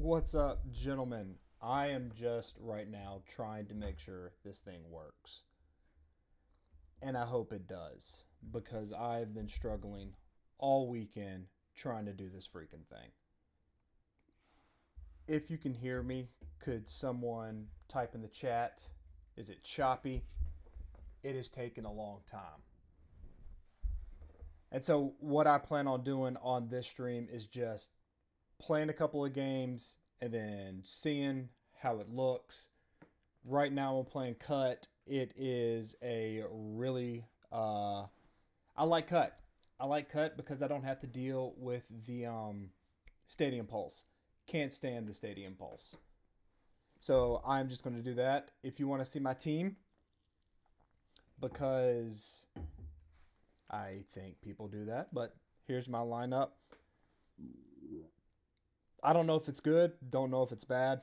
What's up, gentlemen? I am just right now trying to make sure this thing works. And I hope it does because I've been struggling all weekend trying to do this freaking thing. If you can hear me, could someone type in the chat? Is it choppy? It has taken a long time. And so, what I plan on doing on this stream is just playing a couple of games and then seeing how it looks. Right now, I'm playing Cut. It is a really I like Cut. I like Cut because I don't have to deal with the Stadium Pulse. Can't stand the Stadium Pulse. So I'm just going to do that. If you want to see my team, because I think people do that, but here's my lineup. I don't know if it's good. Don't know if it's bad.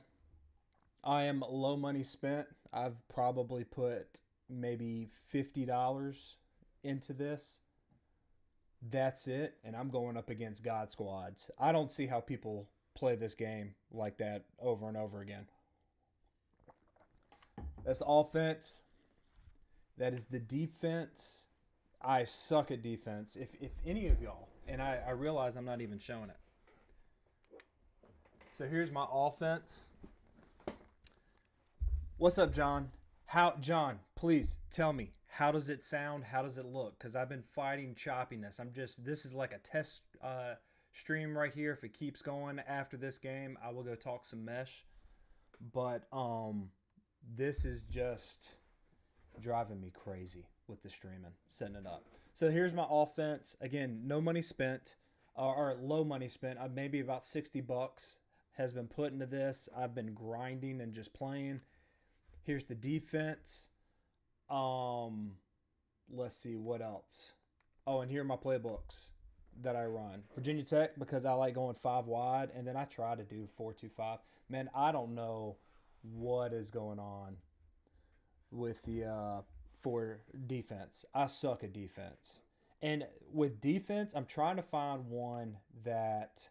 I am low money spent. I've probably put maybe $50 into this. That's it. And I'm going up against God Squads. I don't see how people play this game like that over and over again. That's offense. That is the defense. I suck at defense. If any of y'all, and I realize I'm not even showing it. So here's my offense. What's up, John? John, please tell me, how does it sound? How does it look? Because I've been fighting choppiness. This is like a test stream right here. If it keeps going after this game, I will go talk some mesh. But this is just driving me crazy with the streaming, setting it up. So here's my offense. Again, no money spent, or low money spent. Maybe about $60 has been put into this. I've been grinding and just playing. Here's the defense. Let's see what else. Oh, and here are my playbooks that I run. Virginia Tech, because I like going 5 wide, and then I try to do 4-2-5. Man, I don't know what is going on with the for defense. I suck at defense. And with defense, I'm trying to find one that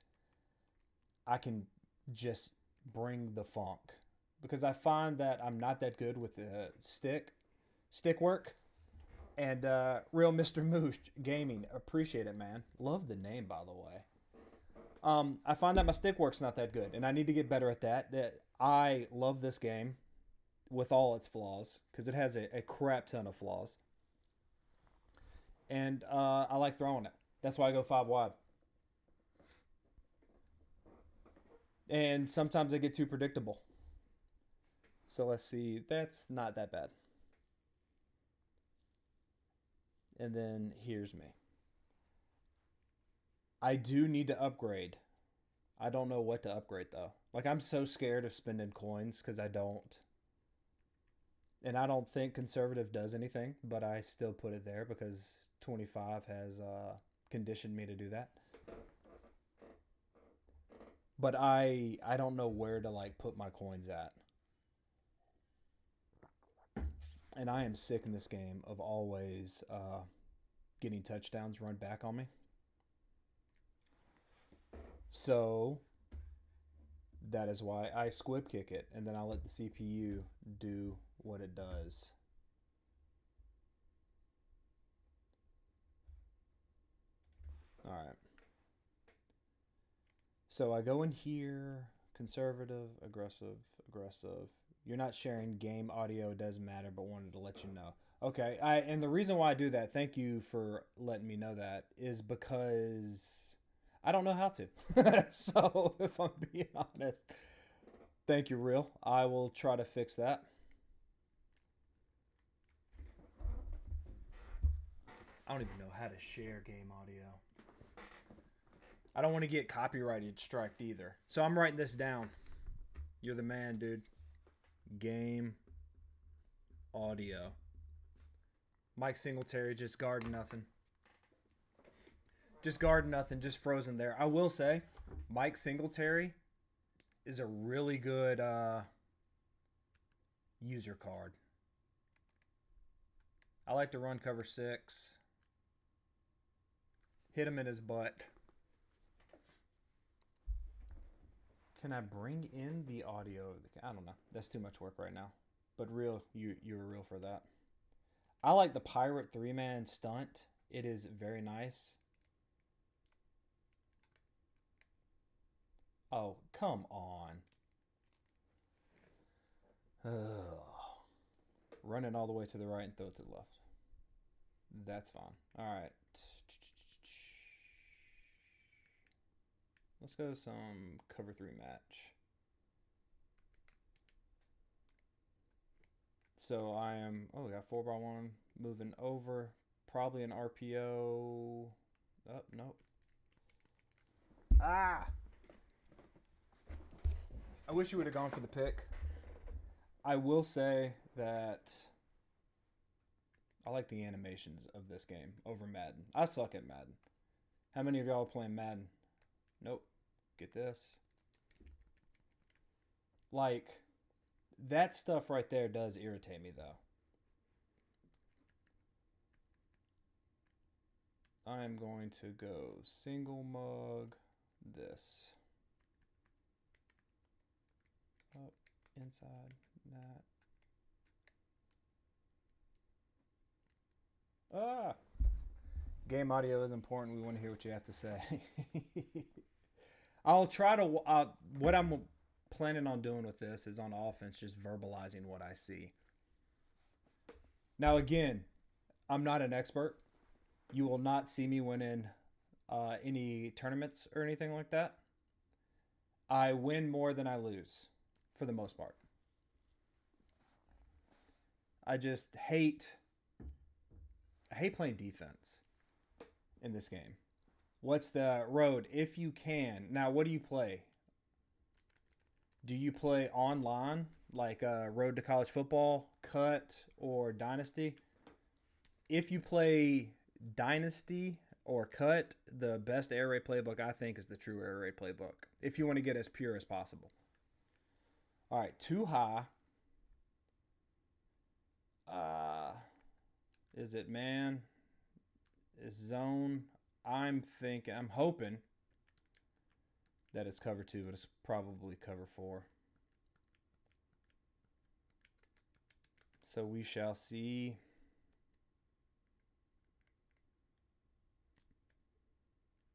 I can just bring the funk, because I find that I'm not that good with the stick work. And Real Mr. Moose Gaming, appreciate it, man. Love the name, by the way. I find that my stick work's not that good, and I need to get better at that. That I love this game with all its flaws, because it has a crap ton of flaws. And I like throwing it. That's why I go 5 wide. And sometimes I get too predictable. So let's see. That's not that bad. And then here's me. I do need to upgrade. I don't know what to upgrade, though. Like, I'm so scared of spending coins because I don't. And I don't think conservative does anything, but I still put it there because 25 has conditioned me to do that. But I don't know where to like put my coins at. And I am sick in this game of always getting touchdowns run back on me. So that is why I squib kick it, and then I let the CPU do what it does. All right. So I go in here, conservative, aggressive, aggressive. You're not sharing game audio, it doesn't matter, but wanted to let you know. Okay, and the reason why I do that, thank you for letting me know that, is because I don't know how to. So if I'm being honest, thank you, Real. I will try to fix that. I don't even know how to share game audio. I don't want to get copyrighted striked either. So I'm writing this down. You're the man, dude. Game audio. Mike Singletary just guarding nothing. Just guarding nothing, just frozen there. I will say, Mike Singletary is a really good user card. I like to run cover 6. Hit him in his butt. Can I bring in the audio? I don't know. That's too much work right now. But real, you were real for that. I like the pirate 3-man stunt. It is very nice. Oh, come on. Ugh. Run it all the way to the right and throw it to the left. That's fine. All right. Let's go some cover 3 match. So I am, oh, we got 4x1 moving over. Probably an RPO. Oh, nope. Ah! I wish you would have gone for the pick. I will say that I like the animations of this game over Madden. I suck at Madden. How many of y'all are playing Madden? Nope. Get this. Like, that stuff right there does irritate me, though. I am going to go single mug this. Up, inside, that. Ah! Game audio is important. We want to hear what you have to say. I'll try to. What I'm planning on doing with this is on offense, just verbalizing what I see. Now, again, I'm not an expert. You will not see me winning any tournaments or anything like that. I win more than I lose, for the most part. I just hate. I hate playing defense in this game. What's the road? If you can. Now, what do you play? Do you play online, like Road to College Football, Cut, or Dynasty? If you play Dynasty or Cut, the best air raid playbook, I think, is the true air raid playbook, if you want to get as pure as possible. All right, too high. Is it man? Is zone? I'm hoping that it's cover 2, but it's probably cover 4. So we shall see.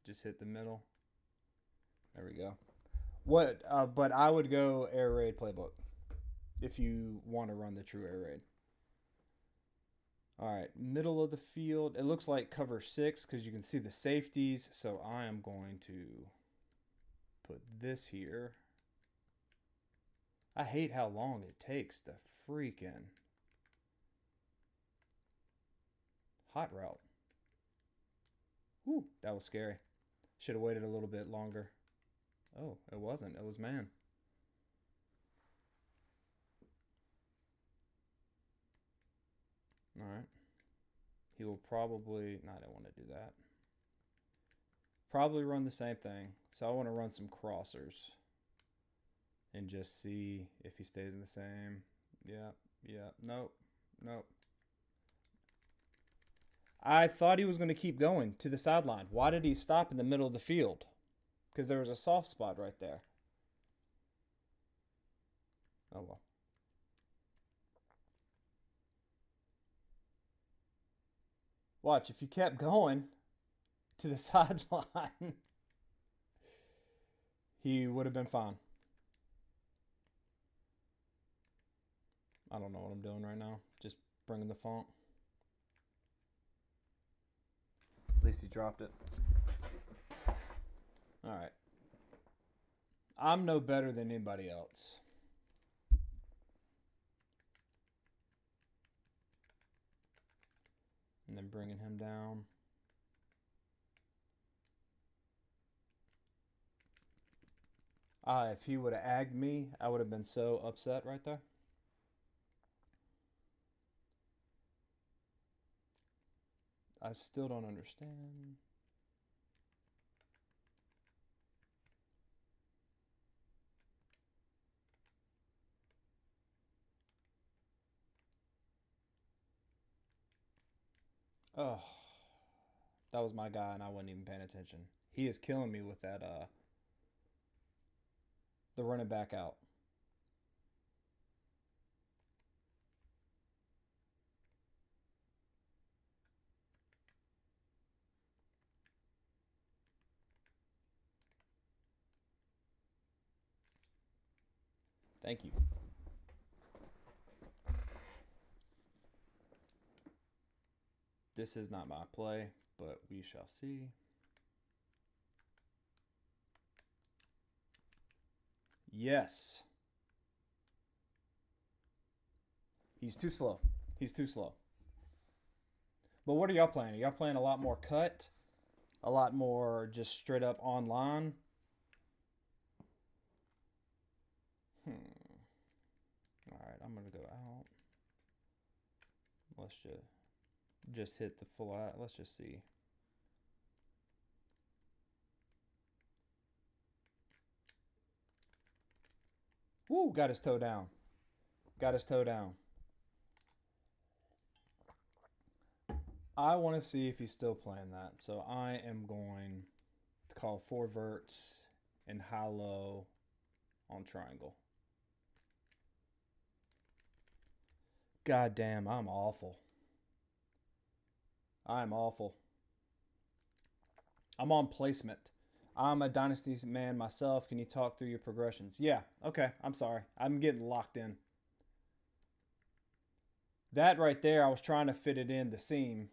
Just hit the middle. There we go. What? But I would go air raid playbook if you want to run the true air raid. All right, middle of the field. It looks like cover 6 because you can see the safeties. So I am going to put this here. I hate how long it takes to freaking hot route. Whew, that was scary. Should have waited a little bit longer. Oh, it wasn't. It was man. All right. He will probably... No, I don't want to do that. Probably run the same thing. So I want to run some crossers. And just see if he stays in the same. Yeah, yeah. Nope, nope. I thought he was going to keep going to the sideline. Why did he stop in the middle of the field? Because there was a soft spot right there. Oh, well. Watch, if you kept going to the sideline, he would have been fine. I don't know what I'm doing right now. Just bringing the font. At least he dropped it. All right. I'm no better than anybody else. And then bringing him down. If he would have agged me, I would have been so upset right there. I still don't understand. Oh, that was my guy, and I wasn't even paying attention. He is killing me with that. the running back out. Thank you. This is not my play, but we shall see. Yes. He's too slow. He's too slow. But what are y'all playing? Are y'all playing a lot more cut? A lot more just straight up online? Alright, I'm going to go out. Let's just hit the full out. Let's just see. Woo, got his toe down. Got his toe down. I want to see if he's still playing that. So I am going to call 4 verts and high-low on triangle. God damn, I'm awful. I'm awful. I'm on placement. I'm a Dynasty man myself. Can you talk through your progressions? Yeah, okay, I'm sorry. I'm getting locked in. That right there, I was trying to fit it in the seam,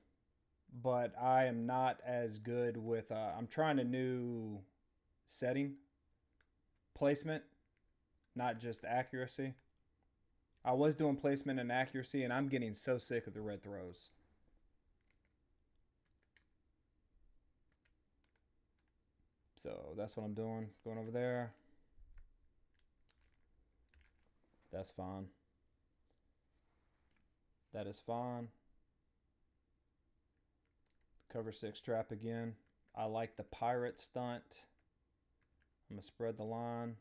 but I am not as good with, I'm trying a new setting. Placement, not just accuracy. I was doing placement and accuracy, and I'm getting so sick of the red throws. So that's what I'm doing. Going over there. That's fine. That is fine. Cover 6 trap again. I like the pirate stunt. I'm going to spread the line.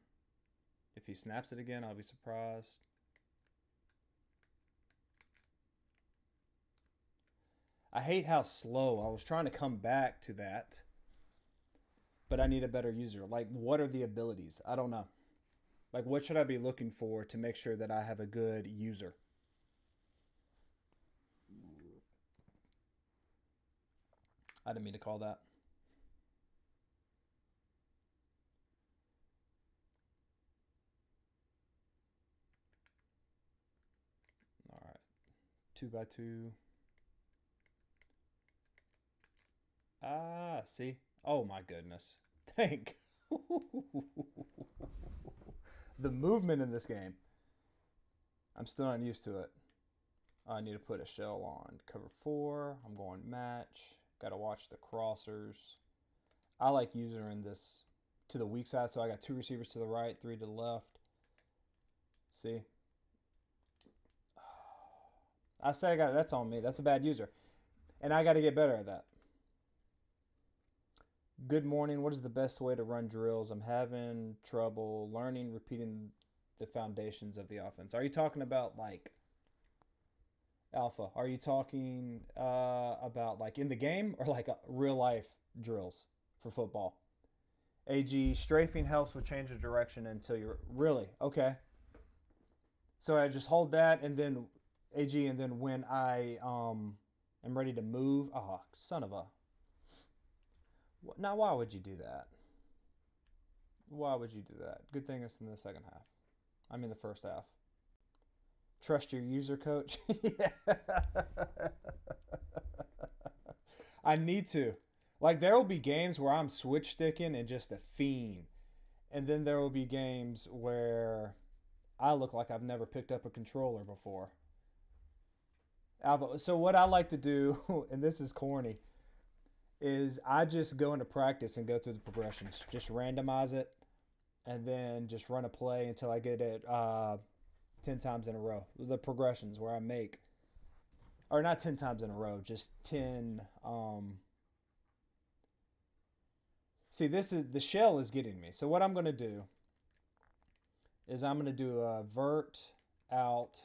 If he snaps it again, I'll be surprised. I hate how slow. I was trying to come back to that. But I need a better user. Like, what are the abilities? I don't know. Like, what should I be looking for to make sure that I have a good user? I didn't mean to call that. All right. 2x2. Ah, see? Oh my goodness. Thank. The movement in this game. I'm still not used to it. I need to put a shell on cover 4. I'm going match. Got to watch the crossers. I like using this to the weak side, so I got 2 receivers to the right, 3 to the left. See? I say I got that's on me. That's a bad user. And I got to get better at that. Good morning. What is the best way to run drills? I'm having trouble learning, repeating the foundations of the offense. Are you talking about like alpha? Are you talking about like in the game or like real life drills for football? AG, strafing helps with change of direction until you're really okay. So I just hold that and then AG, and then when I am ready to move, oh son of a. Now, why would you do that? Why would you do that? Good thing it's in the second half. I mean the first half. Trust your user, coach. I need to. Like, there will be games where I'm switch sticking and just a fiend. And then there will be games where I look like I've never picked up a controller before. So what I like to do, and this is corny, is I just go into practice and go through the progressions. Just randomize it and then just run a play until I get it 10 times in a row. The progressions where I make, or not 10 times in a row, just 10. See, this is, the shell is getting me. So what I'm going to do is I'm going to do a vert out,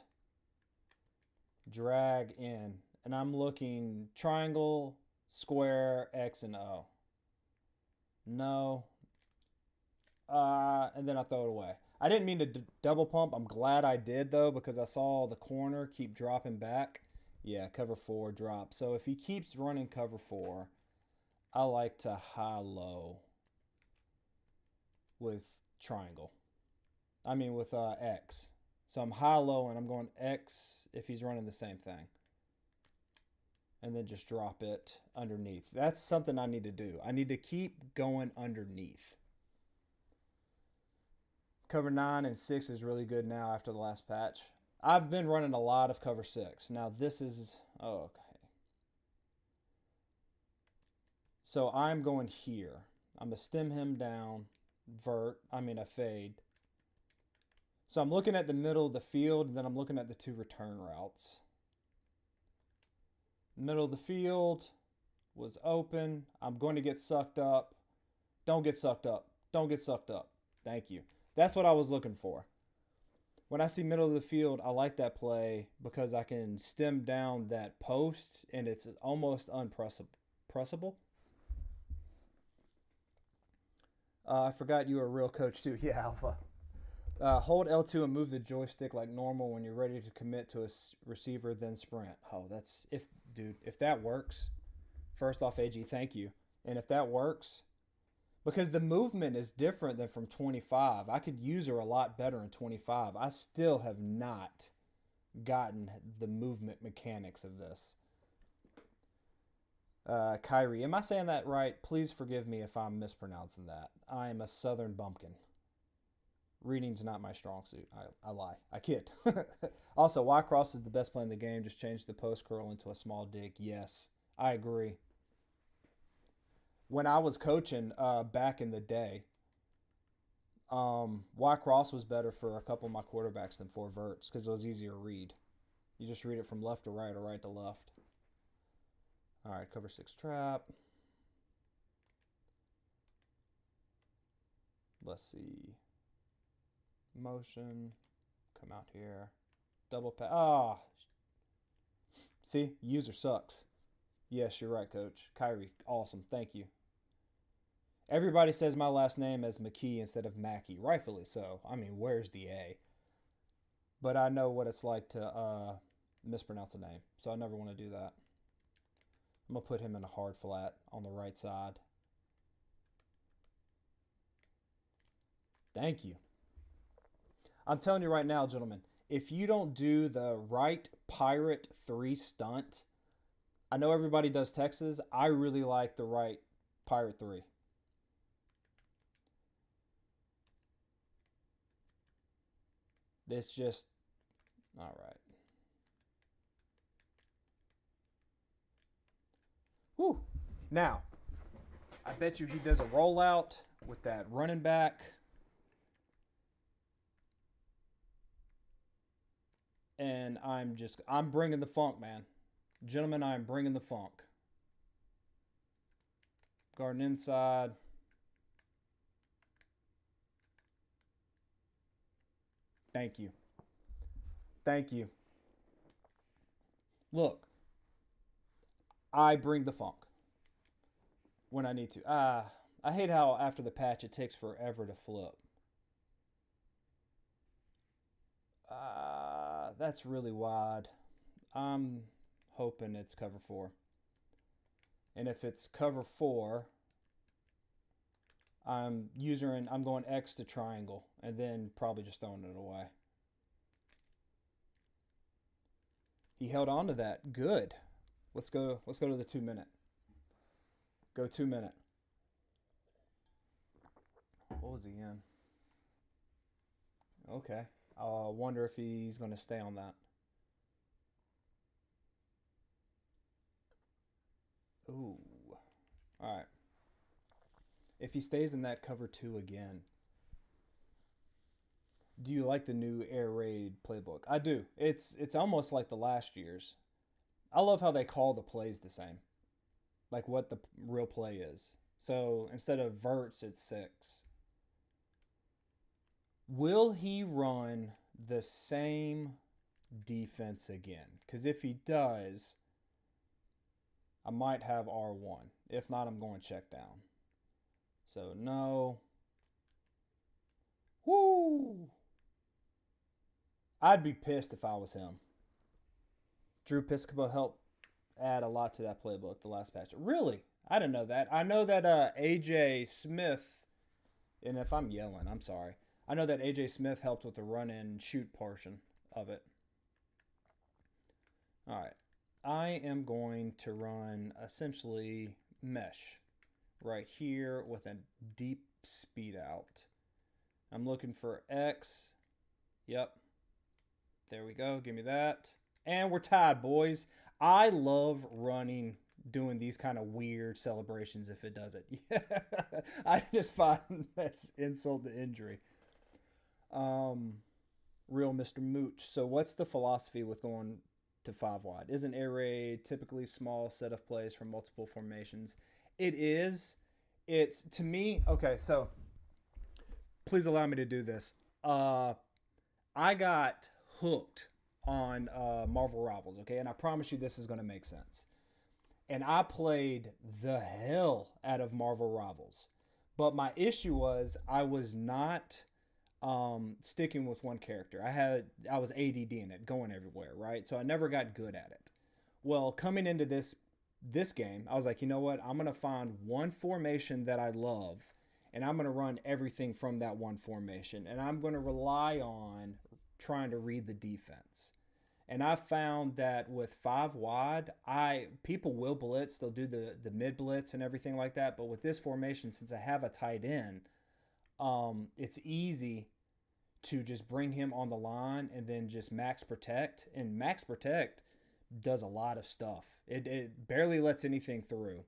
drag in, and I'm looking triangle, square, X, and O. No. And then I throw it away. I didn't mean to double pump. I'm glad I did though because I saw the corner keep dropping back. Yeah, cover four drop. So if he keeps running cover four, I like to high low with triangle. I mean with X. So I'm high low and I'm going X if he's running the same thing. And then just drop it underneath. That's something I need to do. I need to keep going underneath. Cover 9 and 6 is really good now after the last patch. I've been running a lot of cover 6. Now this is, oh, okay. So I'm going here. I'm going to stem him down, a fade. So I'm looking at the middle of the field, and then I'm looking at the two return routes. Middle of the field was open. I'm going to get sucked up. Don't get sucked up. Don't get sucked up. Thank you. That's what I was looking for. When I see middle of the field, I like that play because I can stem down that post and it's almost unpressable. I forgot you were a real coach too. Yeah, Alpha. Hold L2 and move the joystick like normal when you're ready to commit to a receiver, then sprint. Oh, that's if that works. First off, AG, thank you. And if that works, because the movement is different than from 25. I could use her a lot better in 25. I still have not gotten the movement mechanics of this. Kyrie, am I saying that right? Please forgive me if I'm mispronouncing that. I am a southern bumpkin. Reading's not my strong suit. I lie. I kid. Also, Y cross is the best play in the game. Just change the post curl into a small dig. Yes, I agree. When I was coaching back in the day, Y cross was better for a couple of my quarterbacks than four verts because it was easier to read. You just read it from left to right or right to left. All right, cover 6 trap. Let's see. Motion. Come out here. Double pass. Ah. See, user sucks. Yes, you're right, coach. Kyrie, awesome. Thank you. Everybody says my last name as McKee instead of Mackey. Rightfully so. I mean, where's the A? But I know what it's like to mispronounce a name, so I never want to do that. I'm going to put him in a hard flat on the right side. Thank you. I'm telling you right now, gentlemen, if you don't do the right Pirate 3 stunt, I know everybody does Texas. I really like the right Pirate 3. It's just, all right. Whew. Now, I bet you he does a rollout with that running back. And I'm bringing the funk, man. Gentlemen, I'm bringing the funk. Garden inside. Thank you. Thank you. Look, I bring the funk when I need to. I hate how after the patch it takes forever to flip. That's really wide. I'm hoping it's cover 4. And if it's cover 4, I'm going X to triangle and then probably just throwing it away. He held on to that. Good. Let's go to the 2 minute. Go 2 minute. What was he in? Okay. I wonder if he's going to stay on that. Ooh. All right. If he stays in that cover 2 again, do you like the new air raid playbook? I do. It's almost like the last year's. I love how they call the plays the same, like what the real play is. So instead of verts, it's 6. Will he run the same defense again? Because if he does, I might have R1. If not, I'm going check down. So no. Woo! I'd be pissed if I was him. Drew Piscopo helped add a lot to that playbook, the last patch. Really? I didn't know that. I know that AJ Smith, and if I'm yelling, I'm sorry. I know that AJ Smith helped with the run and shoot portion of it. All right. I am going to run essentially mesh right here with a deep speed out. I'm looking for X. Yep. There we go. Give me that. And we're tied, boys. I love running, doing these kind of weird celebrations if it does it. Yeah. I just find that's insult to injury. Real Mr. Mooch. So what's the philosophy with going to five wide? Isn't air raid typically small set of plays from multiple formations? It is. It's to me, okay, so please allow me to do this. I got hooked on Marvel Rivals, okay, and I promise you this is going to make sense. And I played the hell out of Marvel Rivals, but my issue was I was not sticking with one character. I was ADD in it, going everywhere, right? So I never got good at it. Well, coming into this game, I was like, you know what? I'm gonna find one formation that I love, and I'm gonna run everything from that one formation, and I'm gonna rely on trying to read the defense. And I found that with five wide, people will blitz, they'll do the mid blitz and everything like that. But with this formation, since I have a tight end, it's easy to just bring him on the line and then just max protect. And max protect does a lot of stuff. It barely lets anything through.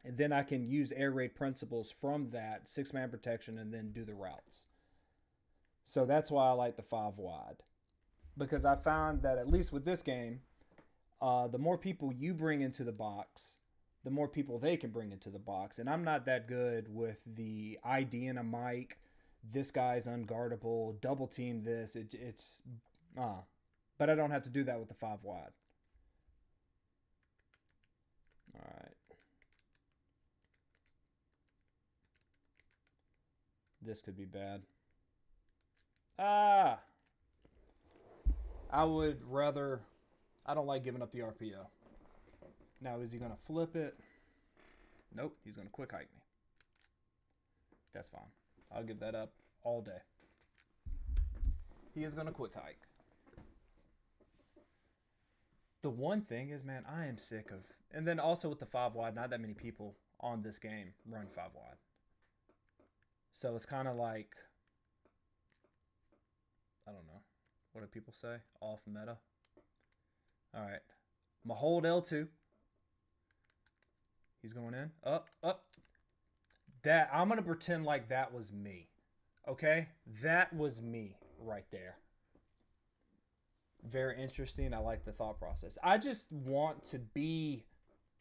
And then I can use air raid principles from that 6-man protection and then do the routes. So that's why I like the five wide. Because I found that at least with this game, the more people you bring into the box, the more people they can bring into the box. And I'm not that good with the ID in a mic. This guy's unguardable. Double team this. But I don't have to do that with the five wide. All right. This could be bad. I would rather. I don't like giving up the RPO. Now, is he going to flip it? Nope, he's going to quick hike me. That's fine. I'll give that up all day. He is going to quick hike. The one thing is, man, I am sick of... And then also with the five wide, not that many people on this game run five wide. So it's kind of like... I don't know. What do people say? Off meta. All right. I'm going to hold L2. He's going in. Up. I'm going to pretend like that was me. Okay? That was me right there. Very interesting. I like the thought process. I just want to be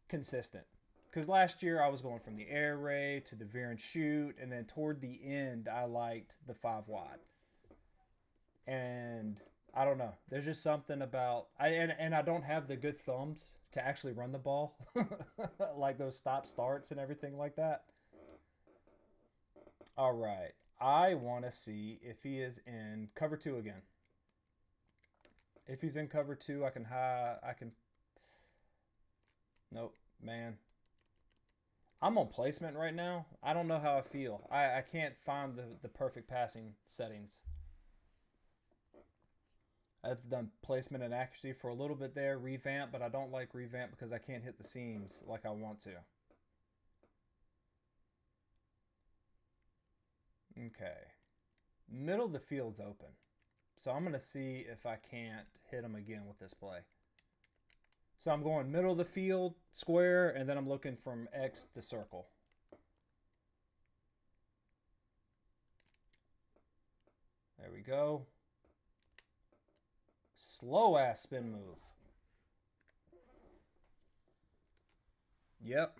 consistent. Because last year I was going from the air raid to the veer and shoot. And then toward the end, I liked the five wide. And I don't know. There's just something about... And I don't have the good thumbs to actually run the ball. Like those stop-starts and everything like that. All right. I want to see if he is in cover 2 again. If he's in cover 2, I can... Nope, man. I'm on placement right now. I don't know how I feel. I can't find the perfect passing settings. I've done placement and accuracy for a little bit there, revamp, but I don't like revamp because I can't hit the seams like I want to. Okay. Middle of the field's open. So I'm going to see if I can't hit him again with this play. So I'm going middle of the field, square, and then I'm looking from X to circle. There we go. Slow ass spin move. Yep.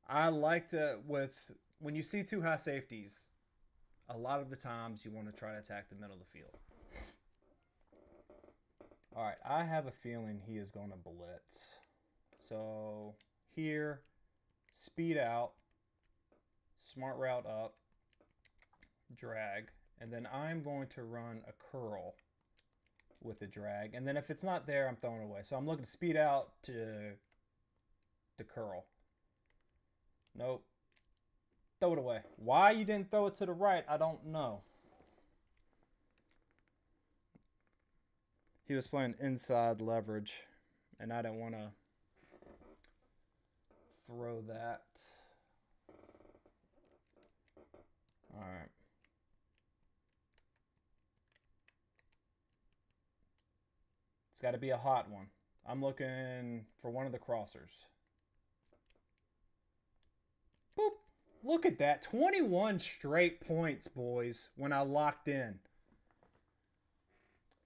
I like to, when you see two high safeties, a lot of the times you want to try to attack the middle of the field. All right, I have a feeling he is going to blitz. So here, speed out, smart route up, drag, And then I'm going to run a curl with a drag. And then if it's not there, I'm throwing it away. So I'm looking to speed out to curl. Nope. Throw it away. Why you didn't throw it to the right, I don't know. He was playing inside leverage, and I didn't want to throw that. All right. It's got to be a hot one. I'm looking for one of the crossers. Boop. Look at that. 21 straight points, boys, when I locked in.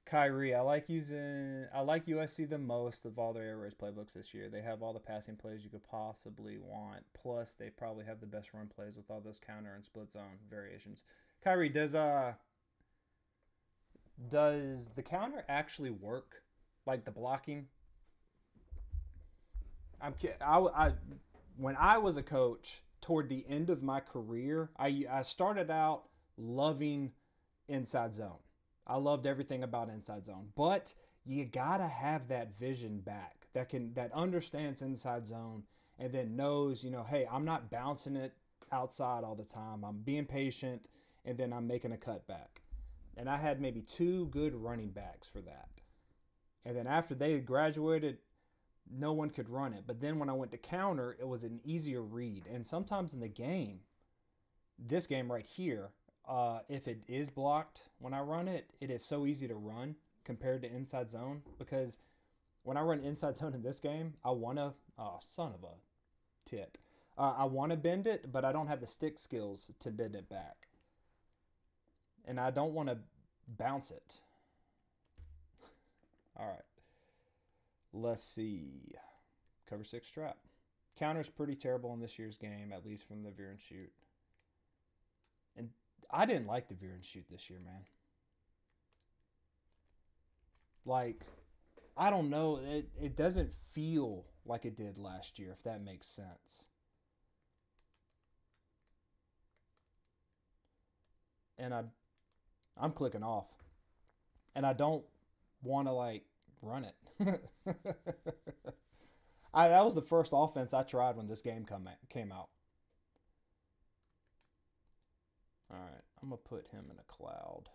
Kyrie, I like USC the most of all their air raid playbooks this year. They have all the passing plays you could possibly want. Plus, they probably have the best run plays with all those counter and split zone variations. Kyrie, does the counter actually work? Like the blocking? When I was a coach toward the end of my career, I started out loving inside zone. I loved everything about inside zone, but you gotta have that vision back that understands inside zone and then knows, hey, I'm not bouncing it outside all the time. I'm being patient, and then I'm making a cut back. And I had maybe 2 good running backs for that. And then after they had graduated, no one could run it. But then when I went to counter, it was an easier read. And sometimes in the game, this game right here, if it is blocked when I run it, it is so easy to run compared to inside zone. Because when I run inside zone in this game, I want to, son of a tit. I want to bend it, but I don't have the stick skills to bend it back. And I don't want to bounce it. All right. Let's see. Cover 6 trap. Counter's pretty terrible in this year's game, at least from the veer and shoot. And I didn't like the veer and shoot this year, man. Like, I don't know. It doesn't feel like it did last year, if that makes sense. And I'm clicking off. And I don't want to, run it. That was the first offense I tried when this game came out. All right, I'm going to put him in a cloud.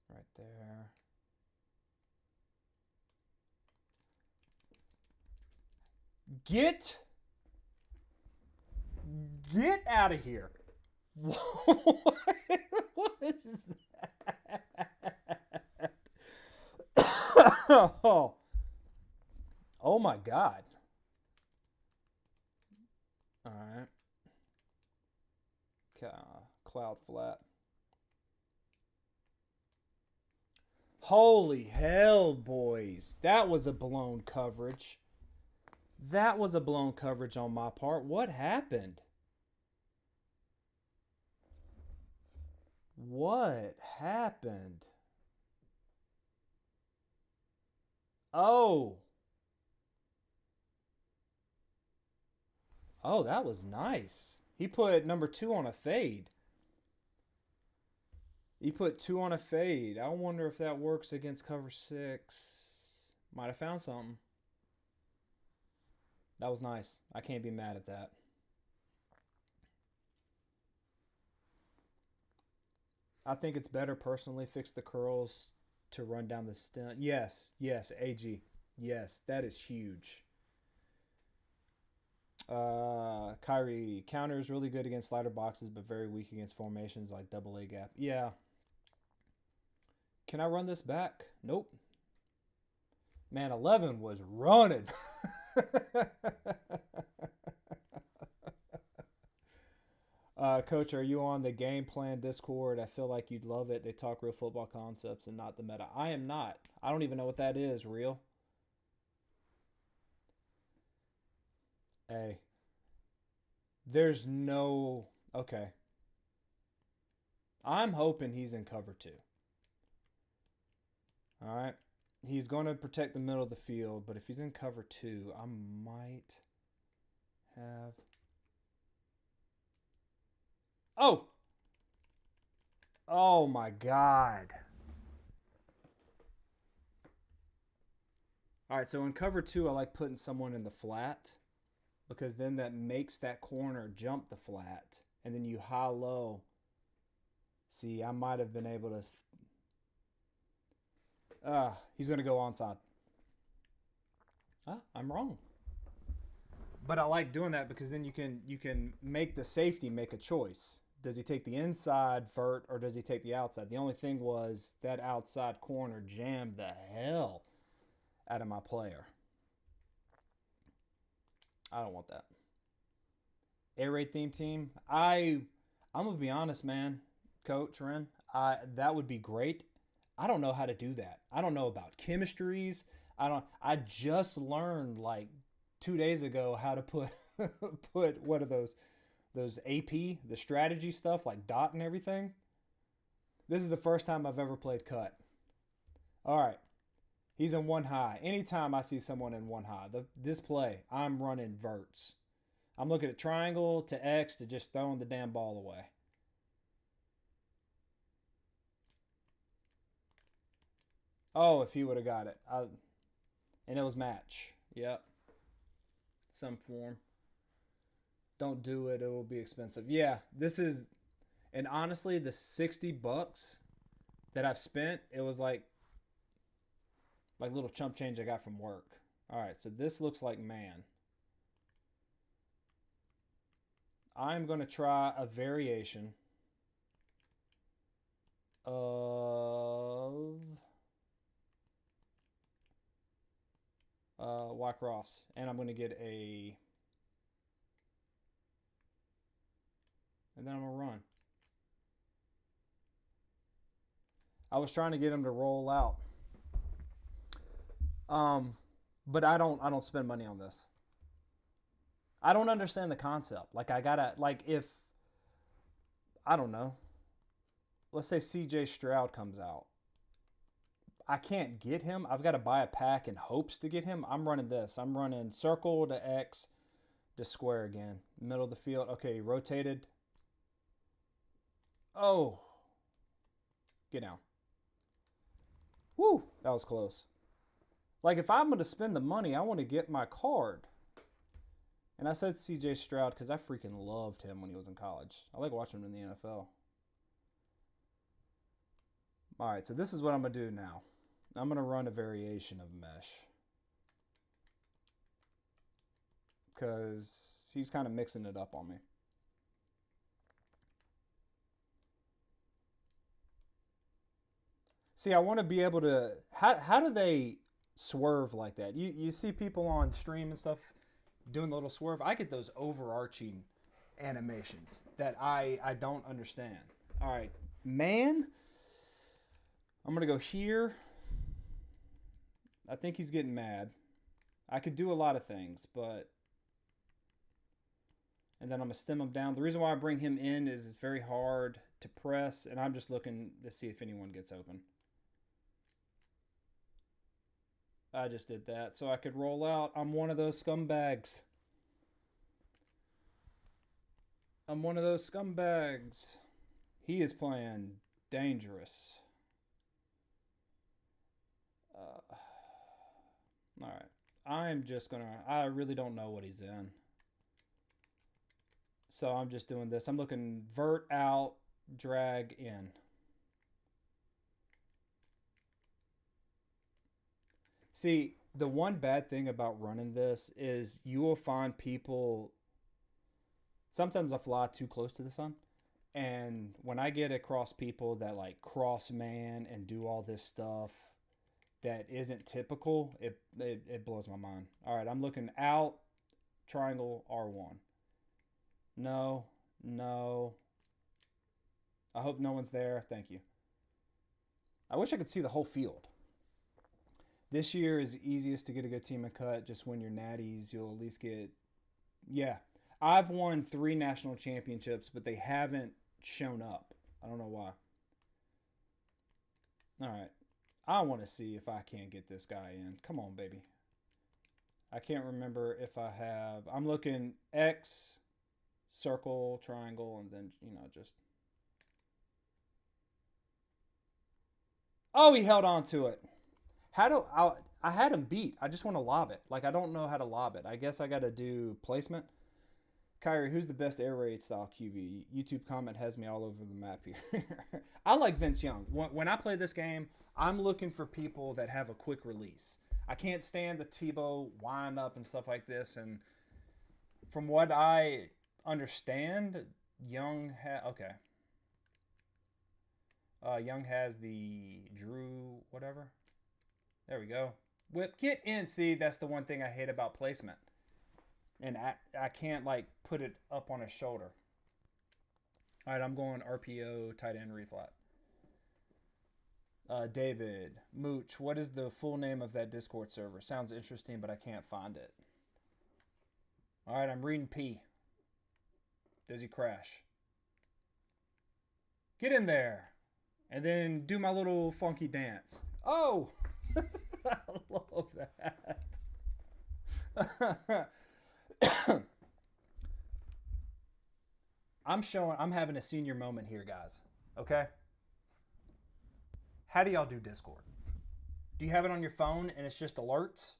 Right there. Get out of here. What is that? Oh my God. All right. Cloud flat. Holy hell, boys. That was a blown coverage. That was a blown coverage on my part. What happened? What happened? Oh. Oh, that was nice. He put number 2 on a fade. He put 2 on a fade. I wonder if that works against cover 6. Might have found something. That was nice. I can't be mad at that. I think it's better personally. Fix the curls to run down the stem. Yes, AG. Yes, that is huge. Kyrie, counter is really good against slider boxes, but very weak against formations like double A gap. Yeah. Can I run this back? Nope. Man, 11 was running. Coach, are you on the game plan Discord? I feel like you'd love it. They talk real football concepts and not the meta. I am not. I don't even know what that is, real. Hey. There's no... Okay. I'm hoping he's in cover 2. All right. He's going to protect the middle of the field, but if he's in cover 2, I might have... Oh! Oh my God. All right, so in cover two, I like putting someone in the flat because then that makes that corner jump the flat. And then you high low. See, I might have been able to. He's going to go onside. I'm wrong. But I like doing that because then you can make the safety make a choice. Does he take the inside vert or does he take the outside? The only thing was that outside corner jammed the hell out of my player. I don't want that. Air raid theme team. I'm gonna be honest, man. Coach Ren, that would be great. I don't know how to do that. I don't know about chemistries. I just learned like 2 days ago how to put put what are those AP, the strategy stuff like dot and everything. This is the first time I've ever played cut. All right. He's in one high. Anytime I see someone in one high, this play, I'm running verts. I'm looking at triangle to X to just throwing the damn ball away. Oh, if he would have got it. And it was match. Yep. Some form. Don't do it. It will be expensive. Yeah, this is, and honestly, the $60 that I've spent, it was like little chump change I got from work. All right, so this looks like man. I'm going to try a variation of Y cross, and I'm going to get and then I'm going to run. I was trying to get him to roll out. But I don't spend money on this. I don't understand the concept. Like I gotta like if I don't know. Let's say CJ Stroud comes out. I can't get him. I've got to buy a pack in hopes to get him. I'm running this. I'm running circle to X to square again. Middle of the field. Okay, rotated. Oh. Get down. Woo. That was close. Like if I'm going to spend the money, I want to get my card. And I said CJ Stroud because I freaking loved him when he was in college. I like watching him in the NFL. All right, so this is what I'm going to do now. I'm going to run a variation of mesh. Because he's kind of mixing it up on me. See, I want to be able to. How do they swerve like that? You see people on stream and stuff doing the little swerve. I get those overarching animations that I don't understand. All right, man. I'm gonna go here. I think he's getting mad. I could do a lot of things, but and then I'm gonna stem him down. The reason why I bring him in is it's very hard to press, and I'm just looking to see if anyone gets open. I just did that so I could roll out. I'm one of those scumbags. I'm one of those scumbags. He is playing dangerous. All right. I'm just going to. I really don't know what he's in. So I'm just doing this. I'm looking vert out, drag in. See, the one bad thing about running this is you will find people. Sometimes I fly too close to the sun. And when I get across people that like cross man and do all this stuff that isn't typical, it blows my mind. All right, I'm looking out, triangle R1. No, no. I hope no one's there. Thank you. I wish I could see the whole field. This year is easiest to get a good team and cut. Just win your natties. You'll at least get. Yeah. I've won 3 national championships, but they haven't shown up. I don't know why. All right. I want to see if I can't get this guy in. Come on, baby. I can't remember if I have. I'm looking X, circle, triangle, and then just. Oh, he held on to it. How do I had him beat? I just want to lob it. Like I don't know how to lob it. I guess I got to do placement. Kyrie, who's the best air raid style QB? YouTube comment has me all over the map here. I like Vince Young. When I play this game, I'm looking for people that have a quick release. I can't stand the Tebow wind up and stuff like this. And from what I understand, Young okay. Young has the Drew whatever. There we go. Whip, get in. See, that's the one thing I hate about placement. And I can't, like, put it up on his shoulder. All right, I'm going RPO, tight end, read flat. David, Mooch, what is the full name of that Discord server? Sounds interesting, but I can't find it. All right, I'm reading P. Does he crash? Get in there. And then do my little funky dance. Oh! I love that. I'm having a senior moment here, guys. Okay? How do y'all do Discord? Do you have it on your phone and it's just alerts?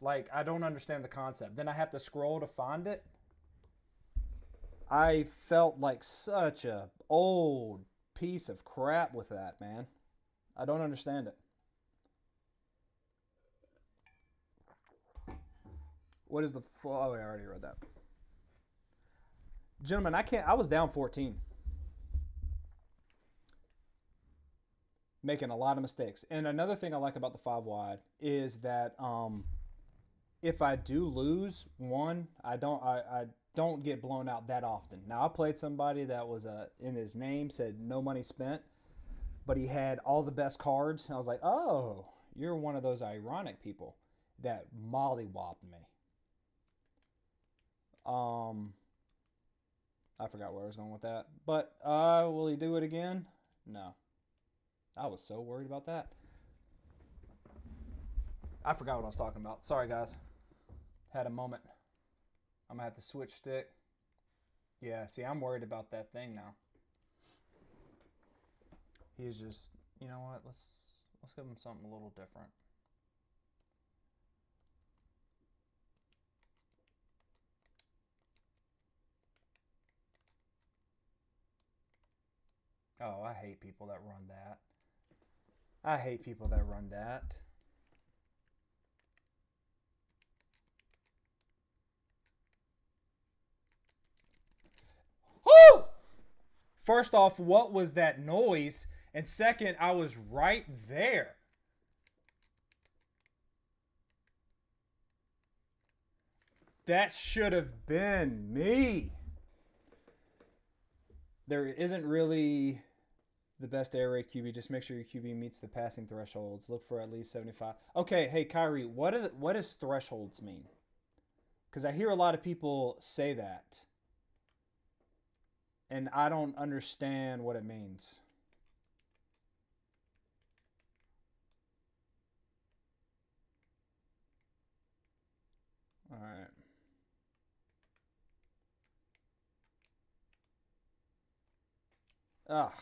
Like, I don't understand the concept. Then I have to scroll to find it. I felt like such a old piece of crap with that, man. I don't understand it. What is the full? Oh, I already read that. Gentlemen, I was down 14. Making a lot of mistakes. And another thing I like about the 5 wide is that if I do lose one, I don't get blown out that often. Now I played somebody that was in his name said no money spent, but he had all the best cards. And I was like, oh, you're one of those ironic people that mollywopped me. I forgot where I was going with that. But will he do it again? No. I was so worried about that. I forgot what I was talking about. Sorry, guys. Had a moment. I'm going to have to switch stick. Yeah, see, I'm worried about that thing now. He's just, you know what? Let's give him something a little different. Oh, I hate people that run that. I hate people that run that. Woo! First off, what was that noise? And second, I was right there. That should have been me. There isn't really the best air raid QB. Just make sure your QB meets the passing thresholds. Look for at least 75. Okay, hey Kyrie, what does thresholds mean? Because I hear a lot of people say that, and I don't understand what it means. All right. Ah,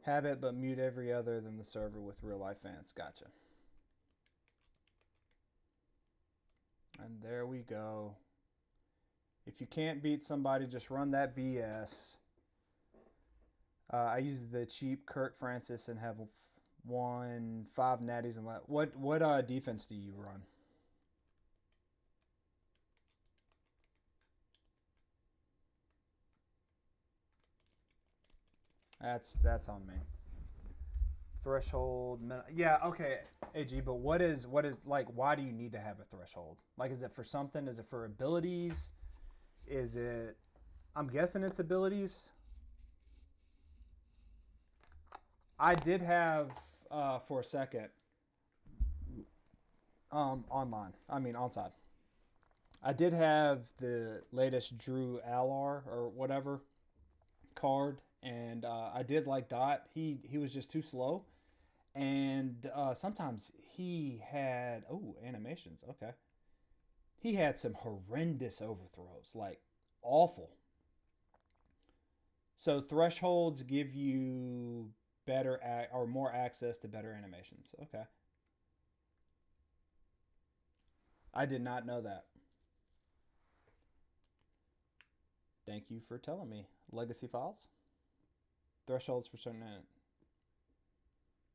have it, but mute every other than the server with real life fans. Gotcha. And there we go. If you can't beat somebody, just run that BS. I use the cheap Kurt Francis and have won 5 natties and what defense do you run? That's on me. Threshold, yeah, okay, AG. But what is like? Why do you need to have a threshold? Like, is it for something? Is it for abilities? Is it? I'm guessing it's abilities. I did have for a second online. I mean onside. I did have the latest Drew Allar or whatever card, and I did like Dot. He was just too slow, and sometimes he had animations. Okay, he had some horrendous overthrows, like awful. So thresholds give you better or more access to better animations. Okay. I did not know that. Thank you for telling me. Legacy files? Thresholds for certain.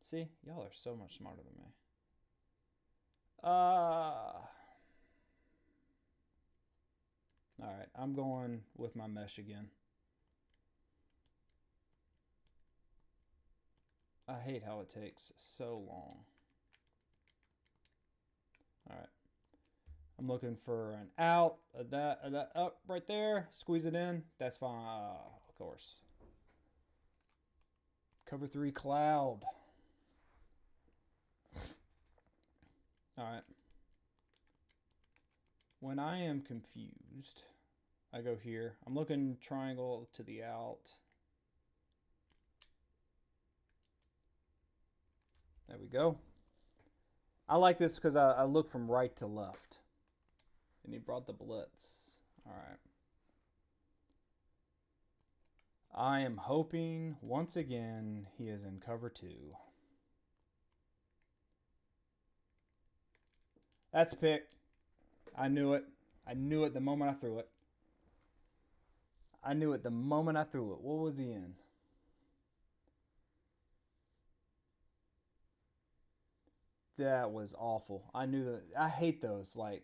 See, y'all are so much smarter than me. Alright, I'm going with my mesh again. I hate how it takes so long. Alright. I'm looking for an out, that up right there. Squeeze it in. That's fine. Of course. Cover 3 cloud. Alright. When I am confused, I go here. I'm looking triangle to the out. There we go. I like this because I look from right to left. And he brought the blitz. Alright. I am hoping, once again, he is in cover 2. That's a pick. I knew it. I knew it the moment I threw it. I knew it the moment I threw it. What was he in? That was awful. I knew that. I hate those. Like,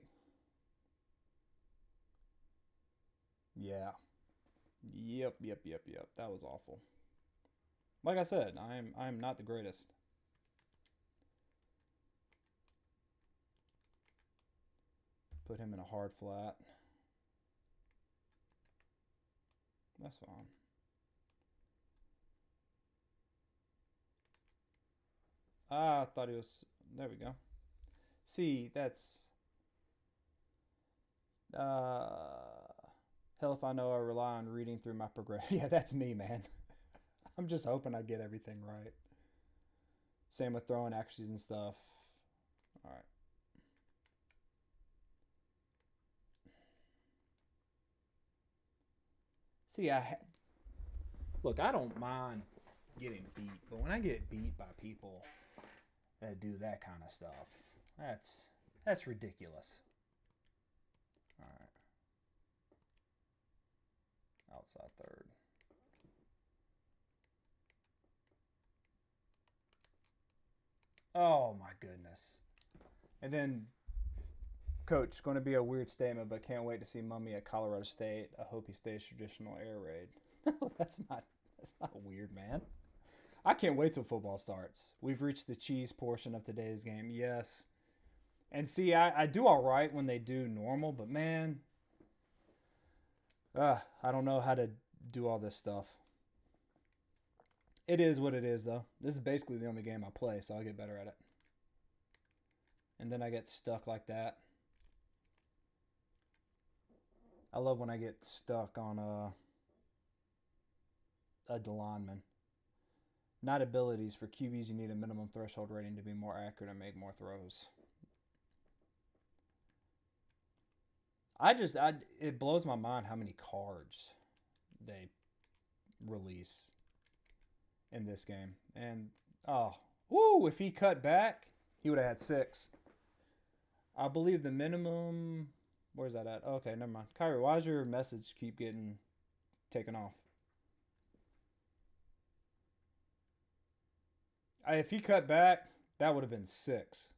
yeah. Yep. That was awful. Like I said, I am not the greatest. Put him in a hard flat. That's fine. I thought he was. There we go. See, that's. Hell if I know. I rely on reading through my progression. Yeah, that's me, man. I'm just hoping I get everything right. Same with throwing accuracies and stuff. All right. See, look. I don't mind getting beat, but when I get beat by people that do that kind of stuff, that's ridiculous. All right. Outside third. Oh my goodness. And then, coach, going to be a weird statement, but can't wait to see Mummy at Colorado State. I hope he stays traditional air raid. No, that's not weird, man. I can't wait till football starts. We've reached the cheese portion of today's game. Yes. And see, I do all right when they do normal, but man, I don't know how to do all this stuff. It is what it is, though. This is basically the only game I play, so I'll get better at it. And then I get stuck like that. I love when I get stuck on a lineman. Not abilities. For QBs, you need a minimum threshold rating to be more accurate and make more throws. It blows my mind how many cards they release in this game. And, if he cut back, he would have had 6. I believe the minimum, where's that at? Okay, never mind. Kyrie, why does your message keep getting taken off? If he cut back, that would have been 6.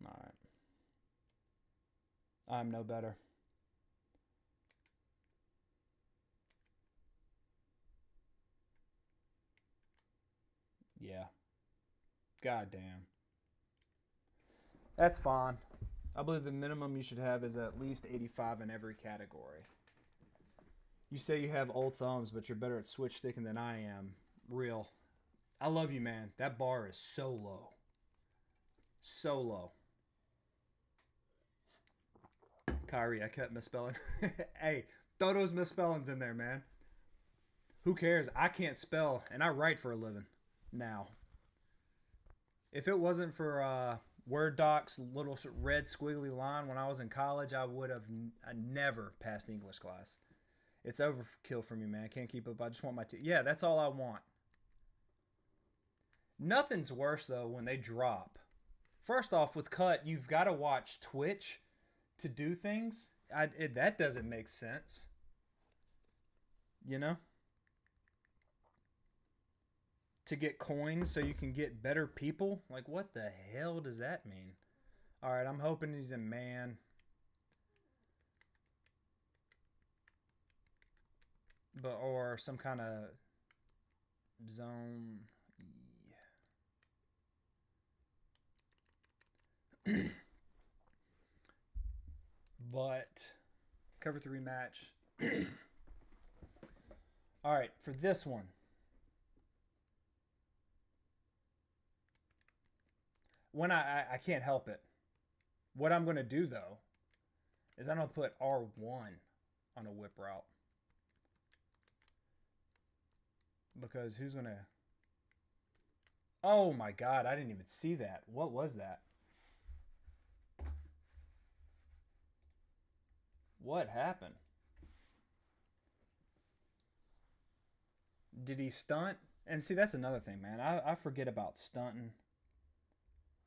All right. I'm no better. Yeah. God damn. That's fine. I believe the minimum you should have is at least 85 in every category. You say you have old thumbs, but you're better at switch sticking than I am. Real. I love you, man. That bar is so low. So low. Kyrie, I kept misspelling. Hey, throw those misspellings in there, man. Who cares? I can't spell, and I write for a living now. If it wasn't for Word docs, little red squiggly line. When I was in college, I would have never passed English class. It's overkill for me, man. I can't keep up. I just want my yeah, that's all I want. Nothing's worse though when they drop. First off, with cut, you've got to watch Twitch to do things. That doesn't make sense. You know, to get coins so you can get better people. Like, what the hell does that mean? All right, I'm hoping he's a man. But or some kind of zone. But cover 3 match. All right, for this one. When I can't help it. What I'm going to do though is I'm going to put R1 on a whip route. Because who's going to... Oh my god, I didn't even see that. What was that? What happened? Did he stunt? And see, that's another thing, man. I forget about stunting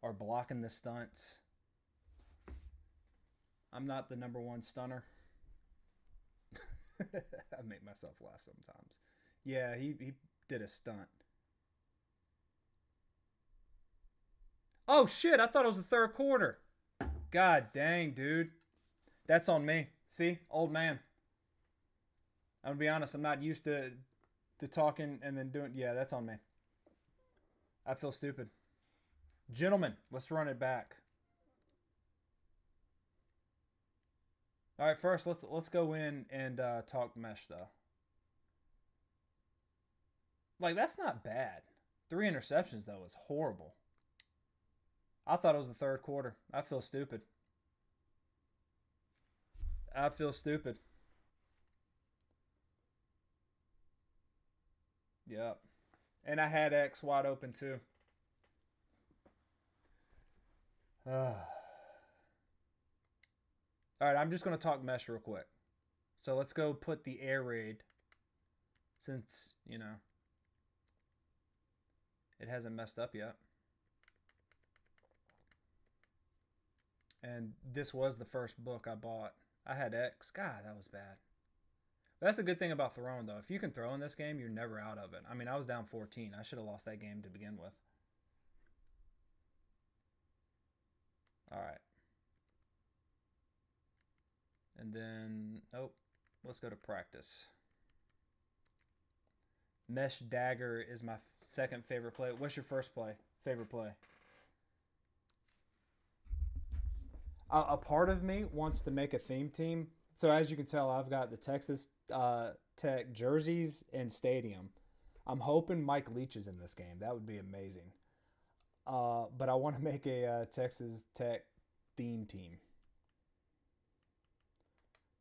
or blocking the stunts. I'm not the number one stunner. I make myself laugh sometimes. Yeah, he did a stunt. Oh shit, I thought it was the third quarter. God dang, dude. That's on me. See? Old man. I'm gonna be honest, I'm not used to talking and then doing... Yeah, that's on me. I feel stupid. Gentlemen, let's run it back. All right, first let's go in and talk mesh though. Like, that's not bad. 3 interceptions though is horrible. I thought it was the third quarter. I feel stupid. I feel stupid. Yep. And I had X wide open too. All right, I'm just going to talk mesh real quick. So let's go put the air raid, since, you know, it hasn't messed up yet. And this was the first book I bought. I had X. God, that was bad. That's the good thing about throwing, though. If you can throw in this game, you're never out of it. I mean, I was down 14. I should have lost that game to begin with. All right. And then, oh, let's go to practice. Mesh Dagger is my second favorite play. What's your first play? Favorite play? A part of me wants to make a theme team. So as you can tell, I've got the Texas Tech jerseys and stadium. I'm hoping Mike Leach is in this game. That would be amazing. But I want to make a Texas Tech theme team.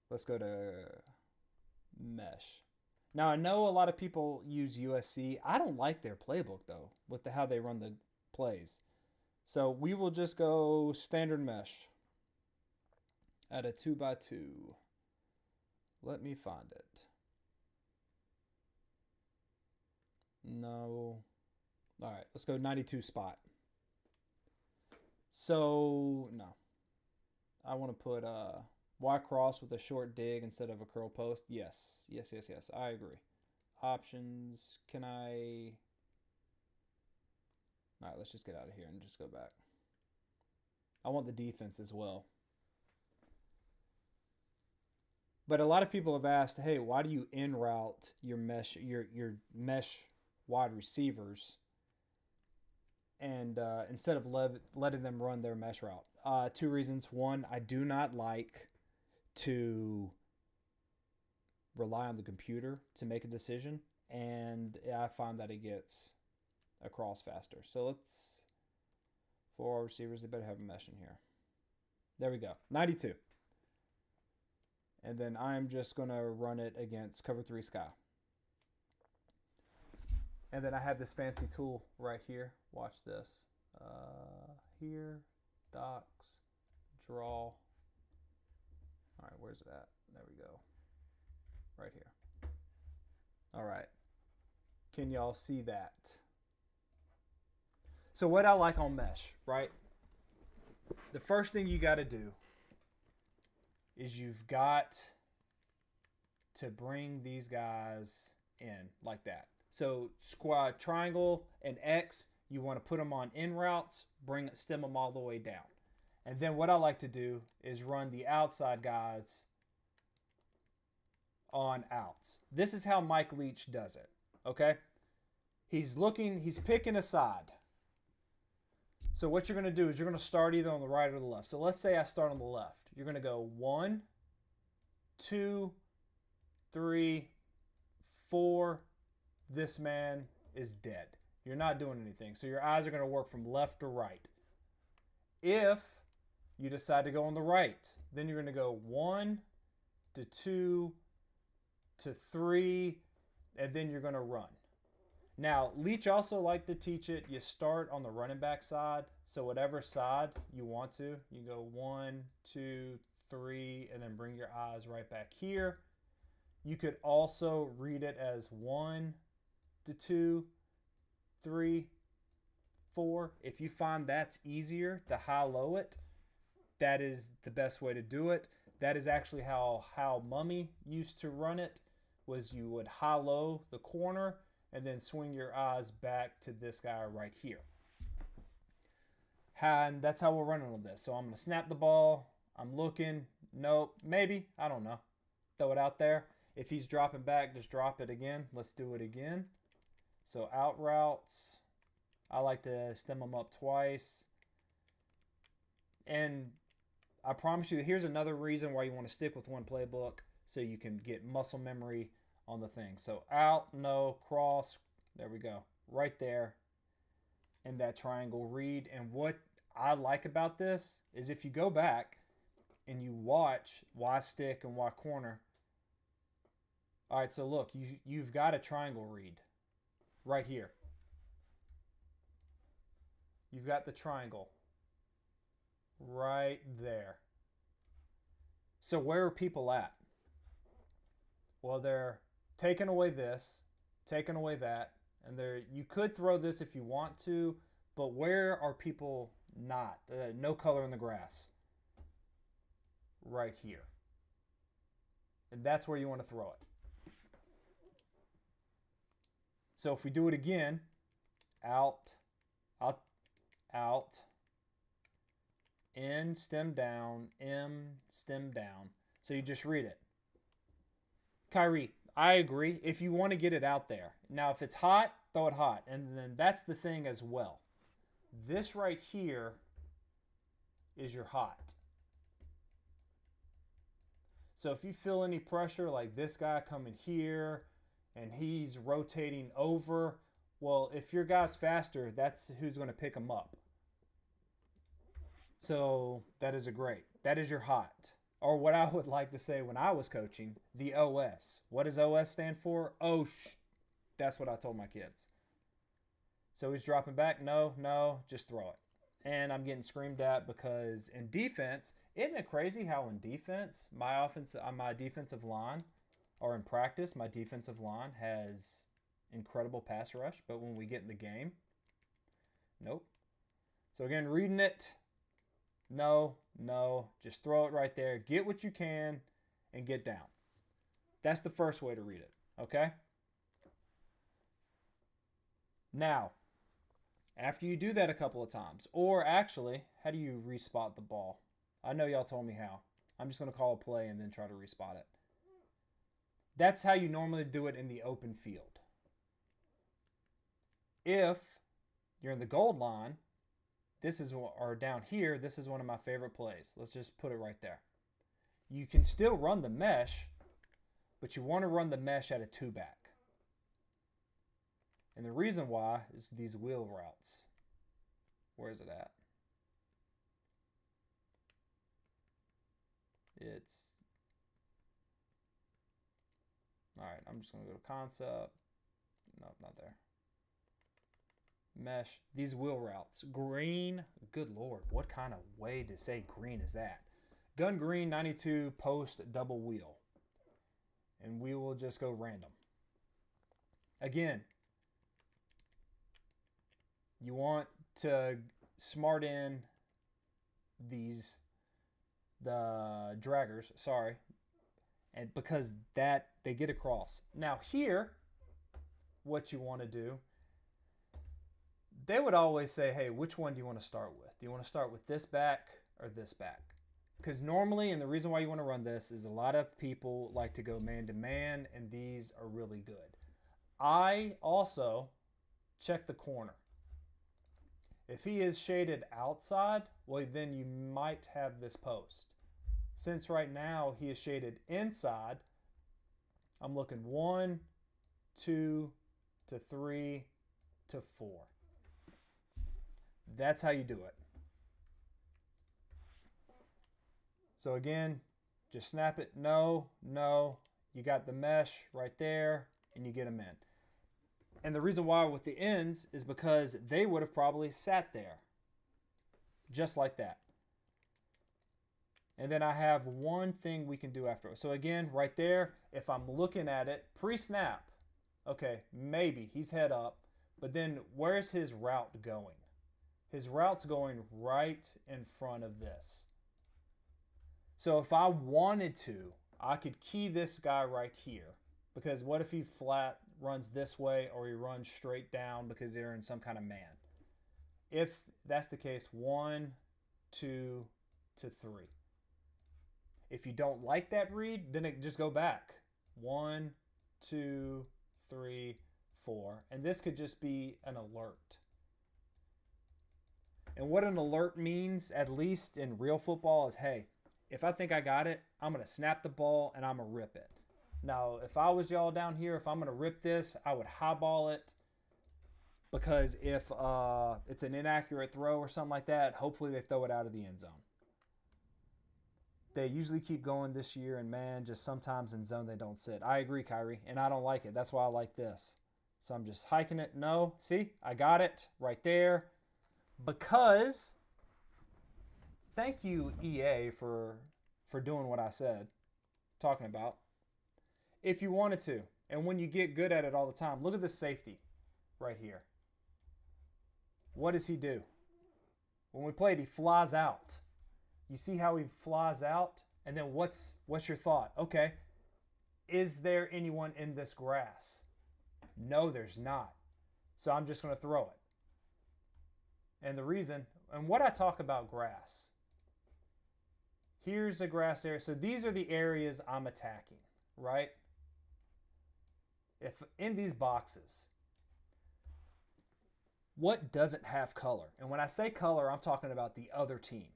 Let's go to mesh. Now, I know a lot of people use USC. I don't like their playbook, though, with how they run the plays. So we will just go standard mesh at a 2x2. Let me find it. No. All right, let's go 92 spot. So, no. I want to put Y cross with a short dig instead of a curl post. Yes. I agree. Options. Can I... All right, let's just get out of here and just go back. I want the defense as well. But a lot of people have asked, hey, why do you in route your mesh wide receivers, and instead of letting them run their mesh route? 2 reasons. 1, I do not like to rely on the computer to make a decision, and I find that it gets across faster. So let's, for our receivers, they better have a mesh in here. There we go. 92. And then I'm just going to run it against cover 3 sky. And then I have this fancy tool right here. Watch this. Here. Docs, draw. All right, where's it at? There we go. Right here. All right. Can y'all see that? So what I like on mesh, right? The first thing you got to do is you've got to bring these guys in like that. So square, triangle, and X, you want to put them on in routes, stem them all the way down. And then what I like to do is run the outside guys on outs. This is how Mike Leach does it, okay? He's picking a side. So what you're going to do is you're going to start either on the right or the left. So let's say I start on the left. You're going to go 1, 2, 3, 4. This man is dead. You're not doing anything. So your eyes are going to work from left to right. If you decide to go on the right, then you're going to go 1 to 2 to 3, and then you're going to run. Now, Leach also liked to teach it, you start on the running back side. So whatever side you want to, you go 1, 2, 3, and then bring your eyes right back here. You could also read it as 1 to 2, 3, 4. If you find that's easier to high-low it, that is the best way to do it. That is actually how Mummy used to run it, was you would high-low the corner and then swing your eyes back to this guy right here. And that's how we're running on this. So I'm going to snap the ball. I'm looking. Nope. Maybe. I don't know. Throw it out there. If he's dropping back, just drop it again. Let's do it again. So out routes. I like to stem them up twice. And I promise you, here's another reason why you want to stick with one playbook, so you can get muscle memory on the thing. So out, no, cross, there we go, right there in that triangle read. And what I like about this is if you go back and you watch Y stick and Y corner. All right, so look, you've got a triangle read right here. You've got the triangle right there. So where are people at? Well, they're taking away this, taking away that, and you could throw this if you want to, but where are people not? No color in the grass. Right here. And that's where you want to throw it. So if we do it again, out, N, stem down, M, stem down. So you just read it. Kyrie, I agree. If you want to get it out there. Now, if it's hot, throw it hot. And then that's the thing as well. This right here is your hot. So if you feel any pressure, like this guy coming here and he's rotating over, well, if your guy's faster, that's who's going to pick him up. So that is that is your hot. Or what I would like to say when I was coaching, the OS. What does OS stand for? Oh, that's what I told my kids. So he's dropping back. No, just throw it. And I'm getting screamed at because in defense, isn't it crazy how in defense, my defensive line, or in practice, my defensive line has incredible pass rush, but when we get in the game, nope. So again, reading it. No, just throw it right there. Get what you can and get down. That's the first way to read it, okay? Now, after you do that a couple of times, or actually, how do you respot the ball? I know y'all told me how. I'm just going to call a play and then try to respot it. That's how you normally do it in the open field. If you're in the gold line, or down here, this is one of my favorite plays. Let's just put it right there. You can still run the mesh, but you want to run the mesh at a 2-back. And the reason why is these wheel routes. Where is it at? All right, I'm just going to go to concept. Nope, not there. mesh, these wheel routes. Green, good Lord, what kind of way to say green is that? Gun green 92 post double wheel. And we will just go random. Again, you want to smart in the draggers, sorry, and because that they get across. Now here, what you want to do, they would always say, hey, which one do you want to start with? Do you want to start with this back or this back? Because normally, and the reason why you want to run this is a lot of people like to go man to man, and these are really good. I also check the corner. If he is shaded outside, well, then you might have this post. Since right now he is shaded inside, I'm looking 1, 2 to 3 to 4. That's how you do it. So again, just snap it. No, no. You got the mesh right there, and you get them in. And the reason why with the ends is because they would have probably sat there. Just like that. And then I have one thing we can do after. So again, right there, if I'm looking at it, pre-snap, okay, maybe he's head up, but then where's his route going? His route's going right in front of this. So if I wanted to, I could key this guy right here. Because what if he flat runs this way or he runs straight down because they're in some kind of man? If that's the case, 1, 2 to 3. If you don't like that read, then it just go back. 1, 2, 3, 4. And this could just be an alert. And what an alert means, at least in real football, is, hey, if I think I got it, I'm going to snap the ball and I'm going to rip it. Now, if I was y'all down here, if I'm going to rip this, I would highball it. Because if it's an inaccurate throw or something like that, hopefully they throw it out of the end zone. They usually keep going this year, and man, just sometimes in zone they don't sit. I agree, Kyrie, and I don't like it. That's why I like this. So I'm just hiking it. No, see, I got it right there. Because, thank you, EA, for doing what I said, talking about. If you wanted to, and when you get good at it all the time, look at this safety right here. What does he do? When we played, he flies out. You see how he flies out? And then what's your thought? Okay, is there anyone in this grass? No, there's not. So I'm just going to throw it. And the reason, and what I talk about grass, here's a grass area. So these are the areas I'm attacking, right? If in these boxes, what doesn't have color? And when I say color, I'm talking about the other team.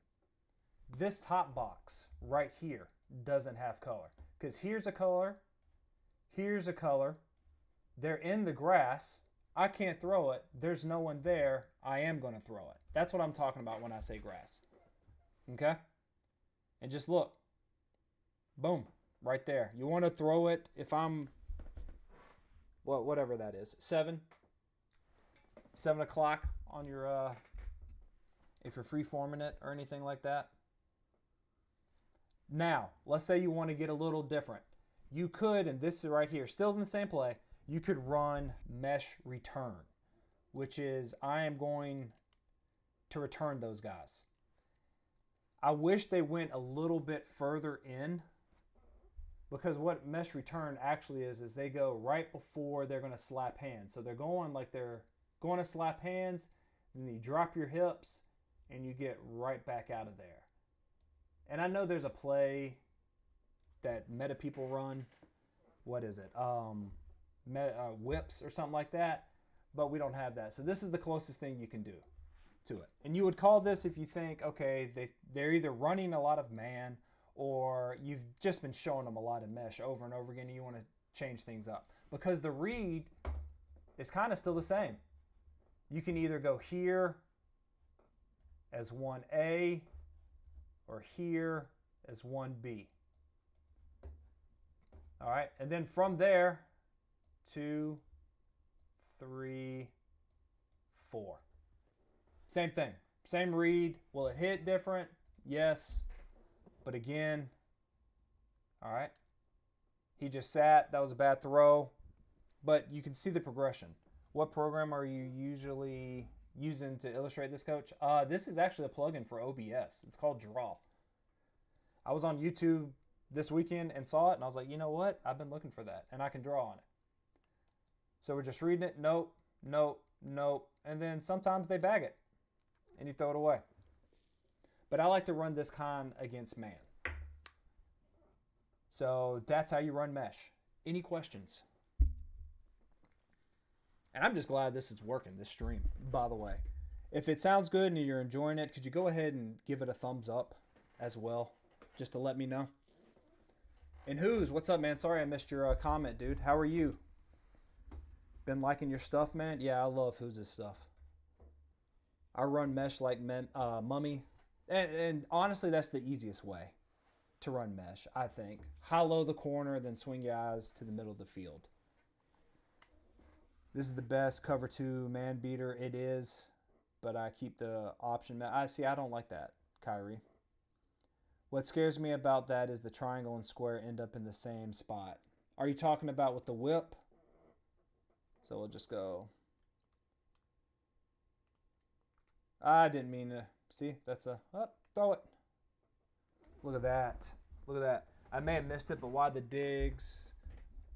This top box right here doesn't have color. Because here's a color, here's a color. They're in the grass. I can't throw it. There's no one there. I am going to throw it. That's what I'm talking about when I say grass. Okay? And just look. Boom. Right there. You want to throw it if I'm, well, whatever that is. 7 o'clock on your, if you're free-forming it or anything like that. Now, let's say you want to get a little different. You could, and this is right here, still in the same play, you could run mesh return, which is I am going to return those guys. I wish they went a little bit further in, because what mesh return actually is they go right before they're going to slap hands. So they're going like they're going to slap hands, then you drop your hips, and you get right back out of there. And I know there's a play that meta people run. What is it? Whips or something like that. But we don't have that. So this is the closest thing you can do to it. And you would call this if you think, okay, they're either running a lot of man or you've just been showing them a lot of mesh over and over again and you want to change things up. Because the read is kind of still the same. You can either go here as 1A or here as 1B. All right, and then from there, 2, 3, 4. Same thing. Same read. Will it hit different? Yes. But again, all right. He just sat. That was a bad throw. But you can see the progression. What program are you usually using to illustrate this, Coach? This is actually a plugin for OBS. It's called Draw. I was on YouTube this weekend and saw it, and I was like, you know what? I've been looking for that, and I can draw on it. So we're just reading it. Nope, nope, nope. And then sometimes they bag it, and you throw it away. But I like to run this kind against man. So that's how you run mesh. Any questions? And I'm just glad this is working, this stream, by the way. If it sounds good and you're enjoying it, could you go ahead and give it a thumbs up as well, just to let me know? And Who's, what's up, man? Sorry I missed your comment, dude. How are you? Been liking your stuff, man? Yeah, I love Who's stuff. I run mesh like Mummy. And honestly, that's the easiest way to run mesh, I think. Hollow the corner, then swing your eyes to the middle of the field. This is the best cover 2 man beater. It is, but I keep the option. I don't like that, Kyrie. What scares me about that is the triangle and square end up in the same spot. Are you talking about with the whip? So we'll just go. I didn't mean to. See, that's a, throw it. Look at that. Look at that. I may have missed it, but why the digs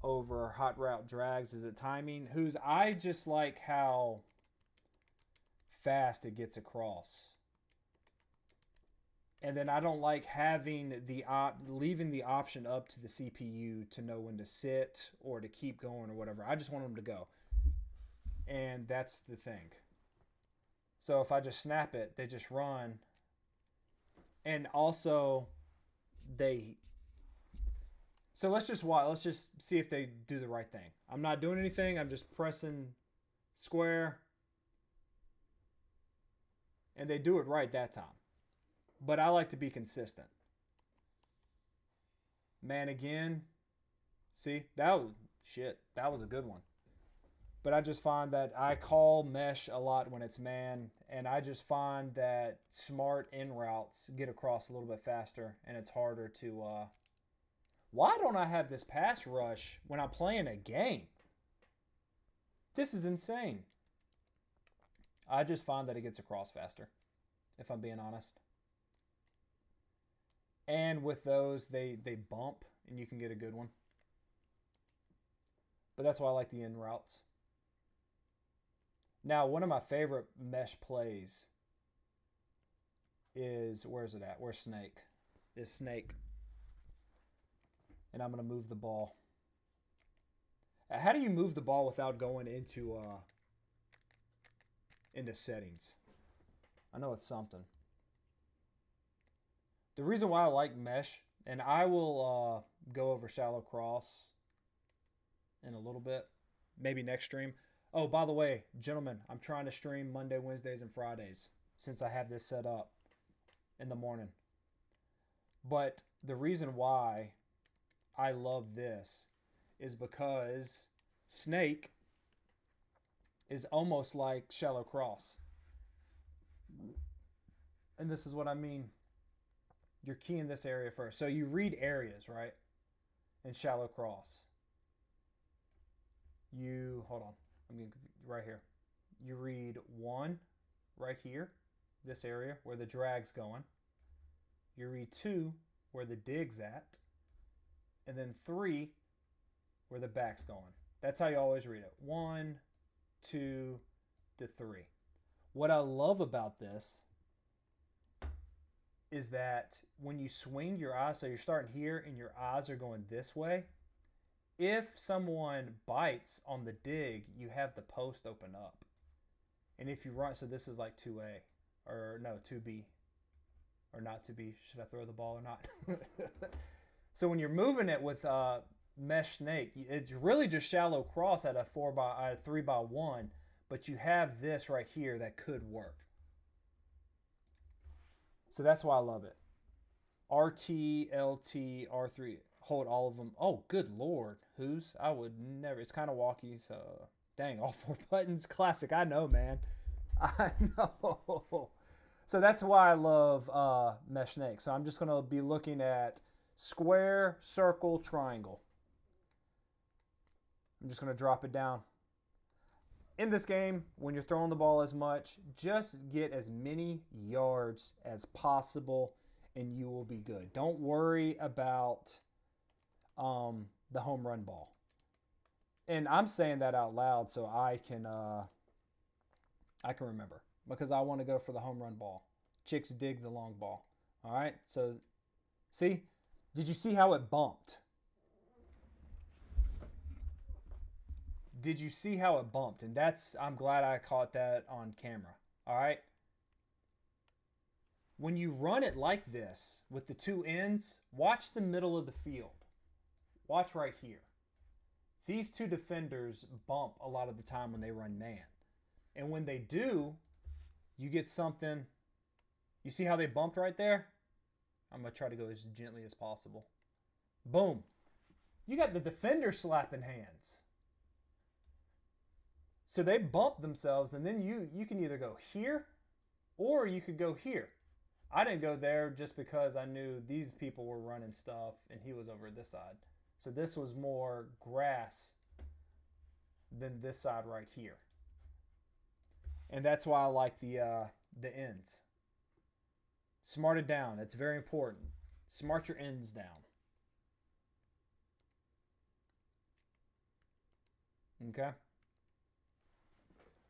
over hot route drags? Is it timing? Who's, I just like how fast it gets across. And then I don't like having leaving the option up to the CPU to know when to sit or to keep going or whatever. I just want them to go. And that's the thing. So if I just snap it, they just run. And also so let's just see if they do the right thing. I'm not doing anything. I'm just pressing square. And they do it right that time. But I like to be consistent. Man again. See, that was a good one. But I just find that I call mesh a lot when it's man, and I just find that smart in routes get across a little bit faster, and it's harder to. Why don't I have this pass rush when I'm playing a game? This is insane. I just find that it gets across faster, if I'm being honest. And with those, they bump, and you can get a good one. But that's why I like the in routes. Now, one of my favorite mesh plays is, where's it at? Where's Snake? Is Snake. And I'm going to move the ball. How do you move the ball without going into settings? I know it's something. The reason why I like mesh, and I will go over shallow cross in a little bit, maybe next stream. Oh, by the way, gentlemen, I'm trying to stream Monday, Wednesdays, and Fridays since I have this set up in the morning. But the reason why I love this is because Snake is almost like shallow cross. And this is what I mean. You're keying this area first. So you read areas, right? In shallow cross. Hold on. Right here. You read 1 right here, this area where the drag's going. You read 2 where the dig's at. And then 3 where the back's going. That's how you always read it. 1, 2 to 3. What I love about this is that when you swing your eyes, so you're starting here and your eyes are going this way, if someone bites on the dig, you have the post open up. And if you run, so this is like 2A, or no, 2B, or not 2B. Should I throw the ball or not? So when you're moving it with mesh snake, it's really just shallow cross at a 3x1, but you have this right here that could work. So that's why I love it. RT, LT, R3, hold all of them. Oh, good Lord. Who's? I would never. It's kind of walkie, so dang, all 4 buttons. Classic. I know, man. I know. So that's why I love mesh snake. So I'm just going to be looking at square, circle, triangle. I'm just going to drop it down. In this game, when you're throwing the ball as much, just get as many yards as possible and you will be good. Don't worry about the home run ball. And I'm saying that out loud so I can remember because I want to go for the home run ball. Chicks dig the long ball. All right. So see, did you see how it bumped? Did you see how it bumped? And I'm glad I caught that on camera. All right. When you run it like this with the two ends, watch the middle of the field. Watch right here. These two defenders bump a lot of the time when they run man. And when they do, you get something. You see how they bumped right there? I'm going to try to go as gently as possible. Boom. You got the defender slapping hands. So they bump themselves, and then you can either go here or you could go here. I didn't go there just because I knew these people were running stuff and he was over this side. So this was more grass than this side right here. And that's why I like the ends. Smart it down. It's very important. Smart your ends down. Okay?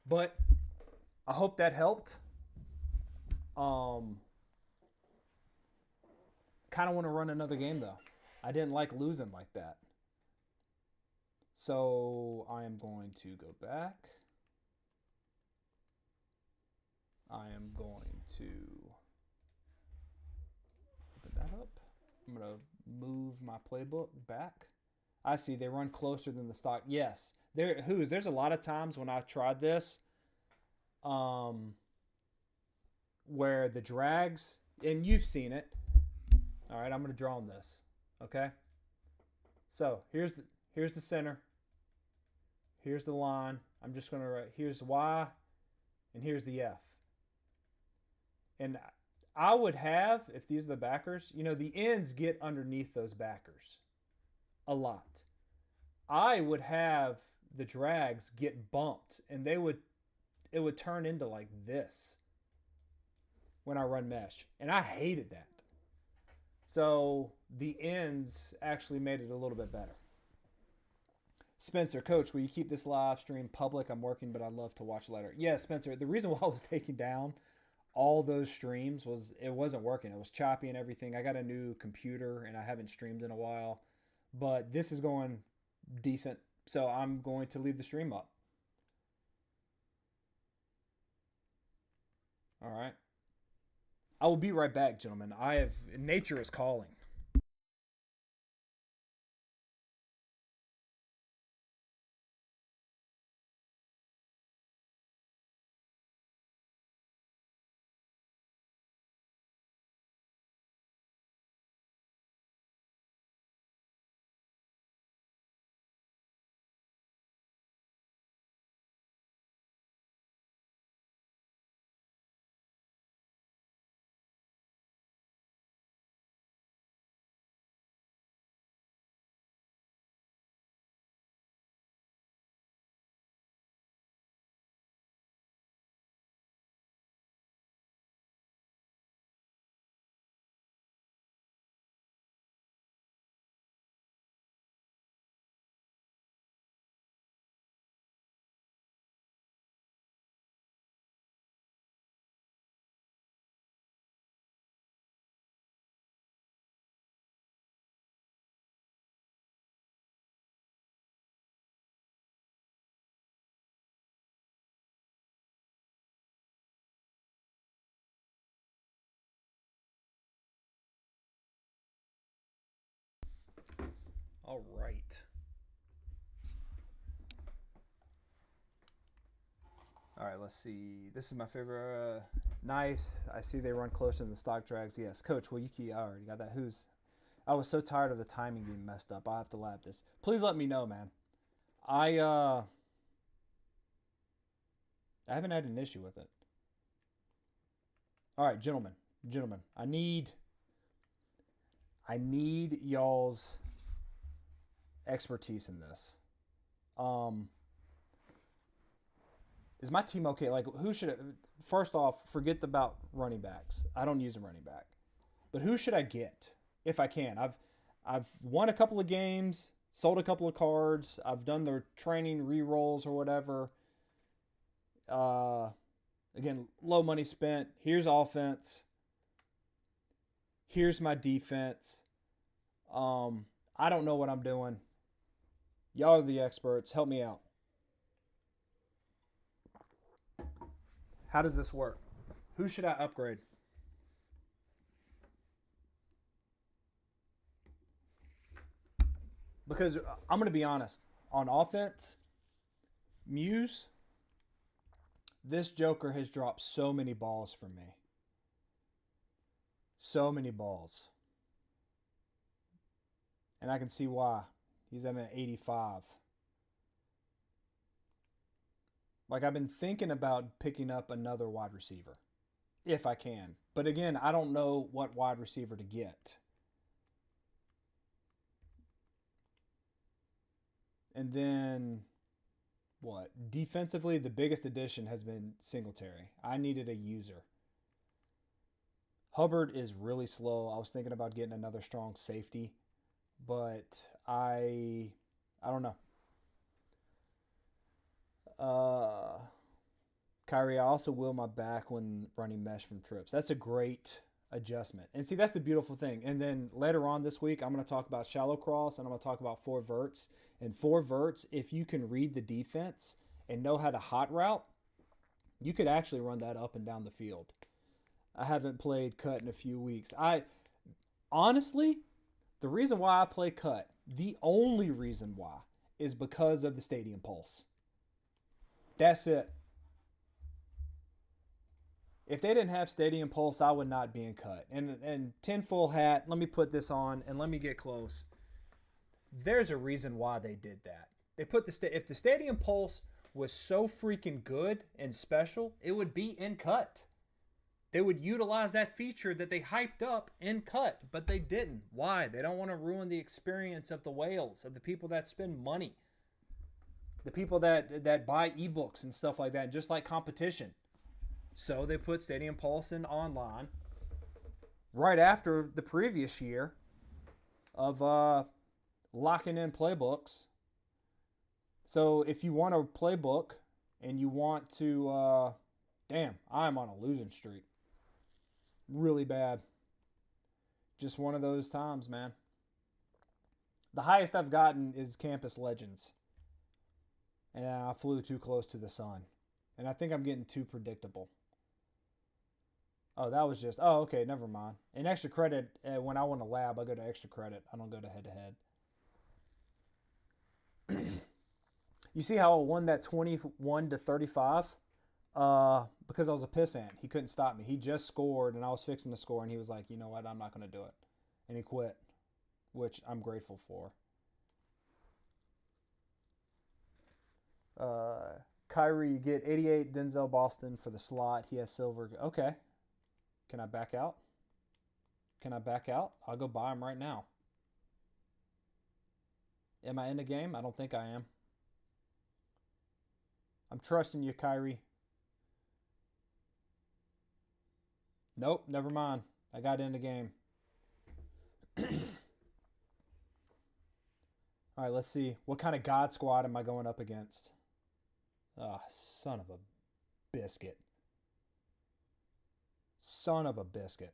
But I hope that helped. Kind of want to run another game though. I didn't like losing like that. So I am going to go back. I am going to open that up. I'm going to move my playbook back. I see they run closer than the stock. Yes. There's a lot of times when I've tried this where the drags, and you've seen it. All right, I'm going to draw on this. Okay? So, here's the center. Here's the line. I'm just going to write, here's Y, and here's the F. And I would have, if these are the backers, the ends get underneath those backers a lot. I would have the drags get bumped, and it would turn into like this when I run mesh. And I hated that. So the ends actually made it a little bit better. Spencer, Coach, will you keep this live stream public? I'm working, but I'd love to watch later. Yeah, Spencer, the reason why I was taking down all those streams was it wasn't working. It was choppy and everything. I got a new computer, and I haven't streamed in a while. But this is going decent, so I'm going to leave the stream up. All right. I will be right back, gentlemen. Nature is calling. All right. All right, let's see. This is my favorite. Nice. I see they run closer than the stock drags. Yes. Coach, will you key? I already got that. I was so tired of the timing being messed up. I'll have to lap this. Please let me know, man. I I haven't had an issue with it. All right, gentlemen, I need y'all's expertise in this. Um, is my team okay? Like, who should? First off, forget about running backs. I don't use a running back, but who should I get if I can? I've won a couple of games, sold a couple of cards. I've done the training re-rolls or whatever. Again, low money spent. Here's offense. Here's my defense. I don't know what I'm doing. Y'all are the experts. Help me out. How does this work? Who should I upgrade? Because I'm going to be honest. On offense, Muse, this Joker has dropped so many balls for me. So many balls. And I can see why. He's at an 85. Like, I've been thinking about picking up another wide receiver. If I can. But again, I don't know what wide receiver to get. And then, what? Defensively, the biggest addition has been Singletary. I needed a user. Hubbard is really slow. I was thinking about getting another strong safety. But I don't know. Kyrie, I also will my back when running mesh from trips. That's a great adjustment. And see, that's the beautiful thing. And then later on this week, I'm going to talk about shallow cross and I'm going to talk about four verts. And four verts, if you can read the defense and know how to hot route, you could actually run that up and down the field. I haven't played cut in a few weeks. Honestly, the reason why I play cut, the only reason why, is because of the stadium pulse. That's it. If they didn't have stadium pulse, I would not be in cut. And tinfoil hat, let me put this on and let me get close. There's a reason why they did that. They put if the stadium pulse was so freaking good and special, it would be in cut. They would utilize that feature that they hyped up in cut, but they didn't. Why? They don't want to ruin the experience of the whales, of the people that spend money, the people that buy ebooks and stuff like that, just like competition. So they put Stadium Pulse in online right after the previous year of locking in playbooks. So if you want a playbook and you want to, damn, I'm on a losing streak. Really bad. Just one of those times, man. The highest I've gotten is Campus Legends. And I flew too close to the sun. And I think I'm getting too predictable. Oh, that was just... Oh, okay, never mind. In extra credit, when I want a lab, I go to extra credit. I don't go to head-to-head. You see how I won that 21-35? Because I was a pissant. He couldn't stop me. He just scored, and I was fixing to score, and he was like, you know what? I'm not going to do it. And he quit, which I'm grateful for. Kyrie, you get 88 Denzel Boston for the slot. He has silver. Okay. Can I back out? I'll go buy him right now. Am I in the game? I don't think I am. I'm trusting you, Kyrie. Nope, never mind. I got in the game. All right, let's see. What kind of God squad am I going up against? Ah, oh, son of a biscuit. Son of a biscuit.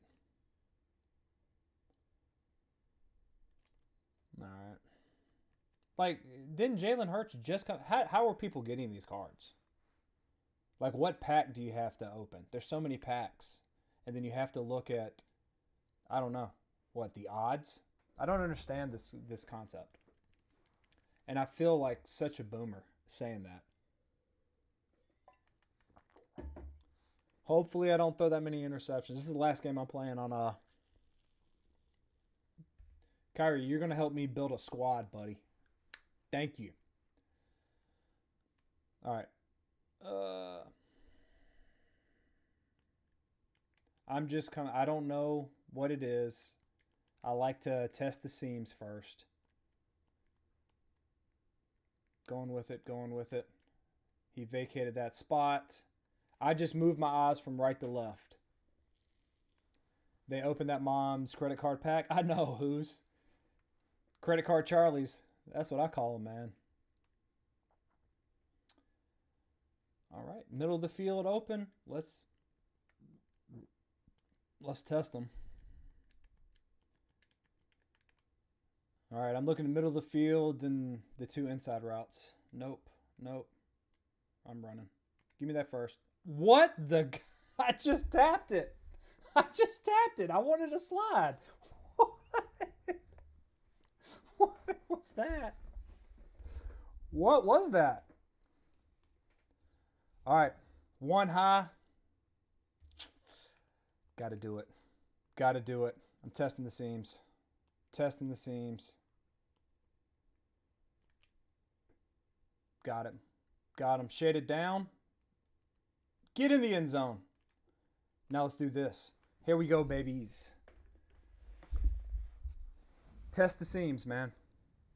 All right. Like, didn't Jalen Hurts just come? How are people getting these cards? Like, what pack do you have to open? There's so many packs. And then you have to look at, I don't know, what, the odds? I don't understand this concept. And I feel like such a boomer saying that. Hopefully I don't throw that many interceptions. This is the last game I'm playing on. Kyrie, you're going to help me build a squad, buddy. Thank you. All right. I'm just kind of, I don't know what it is. I like to test the seams first. Going with it, going with it. He vacated that spot. I just moved my eyes from right to left. They opened that mom's credit card pack. I know whose. Credit card Charlie's. That's what I call them, man. All right, middle of the field open. Let's test them. All right, I'm looking in the middle of the field and the two inside routes. Nope, nope. I'm running. Give me that first. What the? I just tapped it. I just tapped it. I wanted to slide. What was that? What was that? All right, one high. Got to do it. Got to do it. I'm testing the seams. Testing the seams. Got it. Got him. Shaded down. Get in the end zone. Now let's do this. Here we go, babies. Test the seams, man.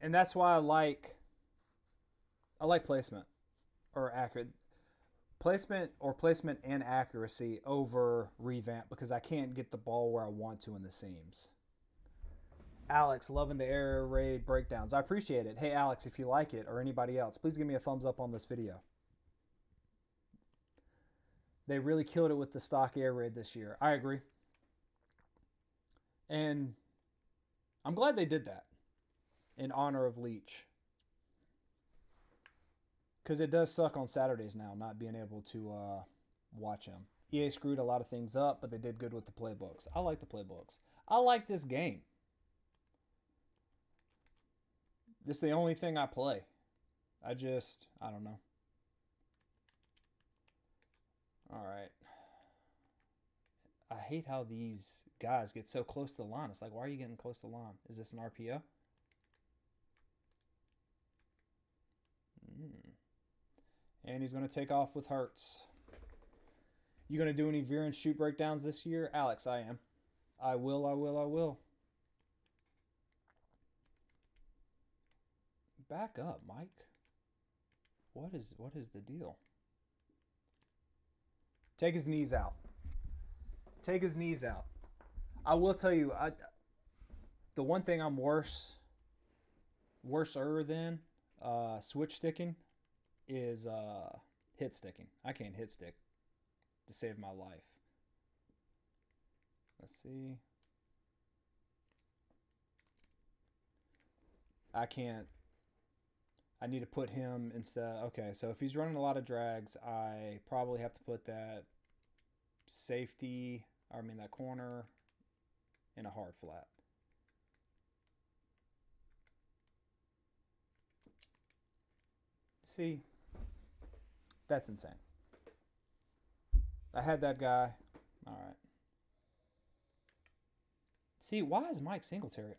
And that's why I like placement or accurate. Placement and accuracy over revamp because I can't get the ball where I want to in the seams. Alex, loving the air raid breakdowns. I appreciate it. Hey, Alex, if you like it or anybody else, please give me a thumbs up on this video. They really killed it with the stock air raid this year. I agree. And I'm glad they did that in honor of Leach. Because it does suck on Saturdays now, not being able to watch him. EA screwed a lot of things up, but they did good with the playbooks. I like the playbooks. I like this game. This is the only thing I play. I don't know. All right. I hate how these guys get so close to the line. It's like, why are you getting close to the line? Is this an RPO? And he's going to take off with Hurts. You going to do any veer and shoot breakdowns this year? Alex, I am. I will. Back up, Mike. What is the deal? Take his knees out. Take his knees out. I will tell you, the one thing I'm worser than switch sticking is hit sticking. I can't hit stick to save my life. Let's see. I can't. I need to put him instead. Okay, so if he's running a lot of drags, I probably have to put that that corner in a hard flat. See, that's insane. I had that guy. All right. See, why is Mike Singletary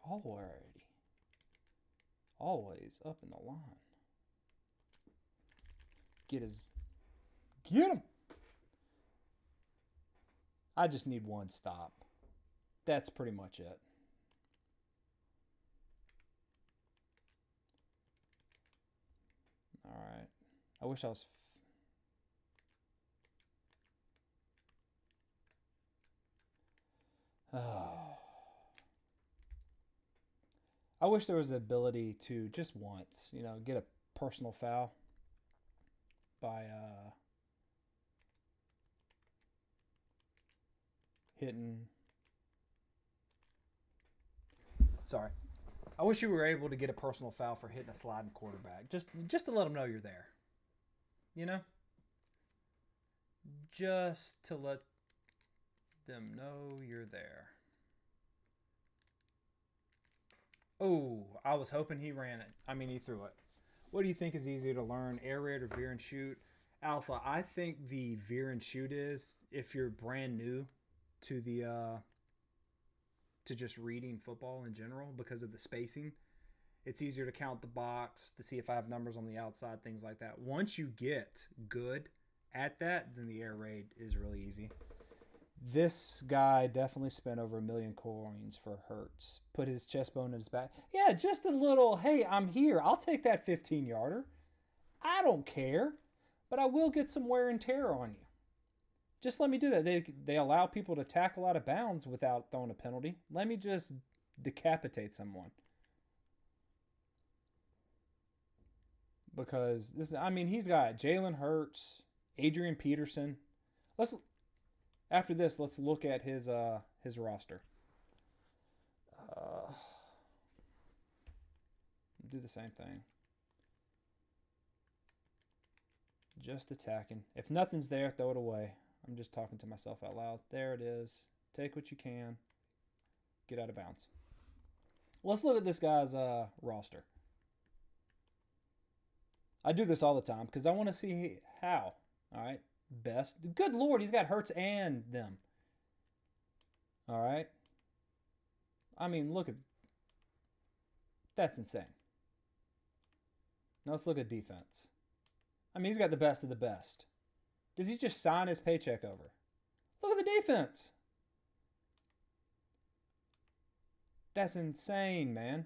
always up in the line? Get him. I just need one stop. That's pretty much it. All right. I wish I was... I wish there was the ability to just once, get a personal foul by hitting... Sorry. I wish you were able to get a personal foul for hitting a sliding quarterback. Just to let them know you're there. Just to let them know you're there. Oh, I was hoping he ran it. He threw it. What do you think is easier to learn, air raid or veer and shoot? Alpha, I think the veer and shoot is if you're brand new to the to just reading football in general because of the spacing. It's easier to count the box, to see if I have numbers on the outside, things like that. Once you get good at that, then the air raid is really easy. This guy definitely spent over 1,000,000 coins for Hurts. Put his chest bone in his back. Yeah, just a little, hey, I'm here. I'll take that 15-yarder. I don't care, but I will get some wear and tear on you. Just let me do that. They allow people to tackle out of bounds without throwing a penalty. Let me just decapitate someone. Because this, I mean, he's got Jalen Hurts, Adrian Peterson. After this, let's look at his roster. Do the same thing. Just attacking. If nothing's there, throw it away. I'm just talking to myself out loud. There it is. Take what you can. Get out of bounds. Let's look at this guy's roster. I do this all the time because I want to see how. All right. Best. Good Lord, he's got Hurts and them. All right. I mean, look at. That's insane. Now let's look at defense. I mean, he's got the best of the best. Does he just sign his paycheck over? Look at the defense. That's insane, man.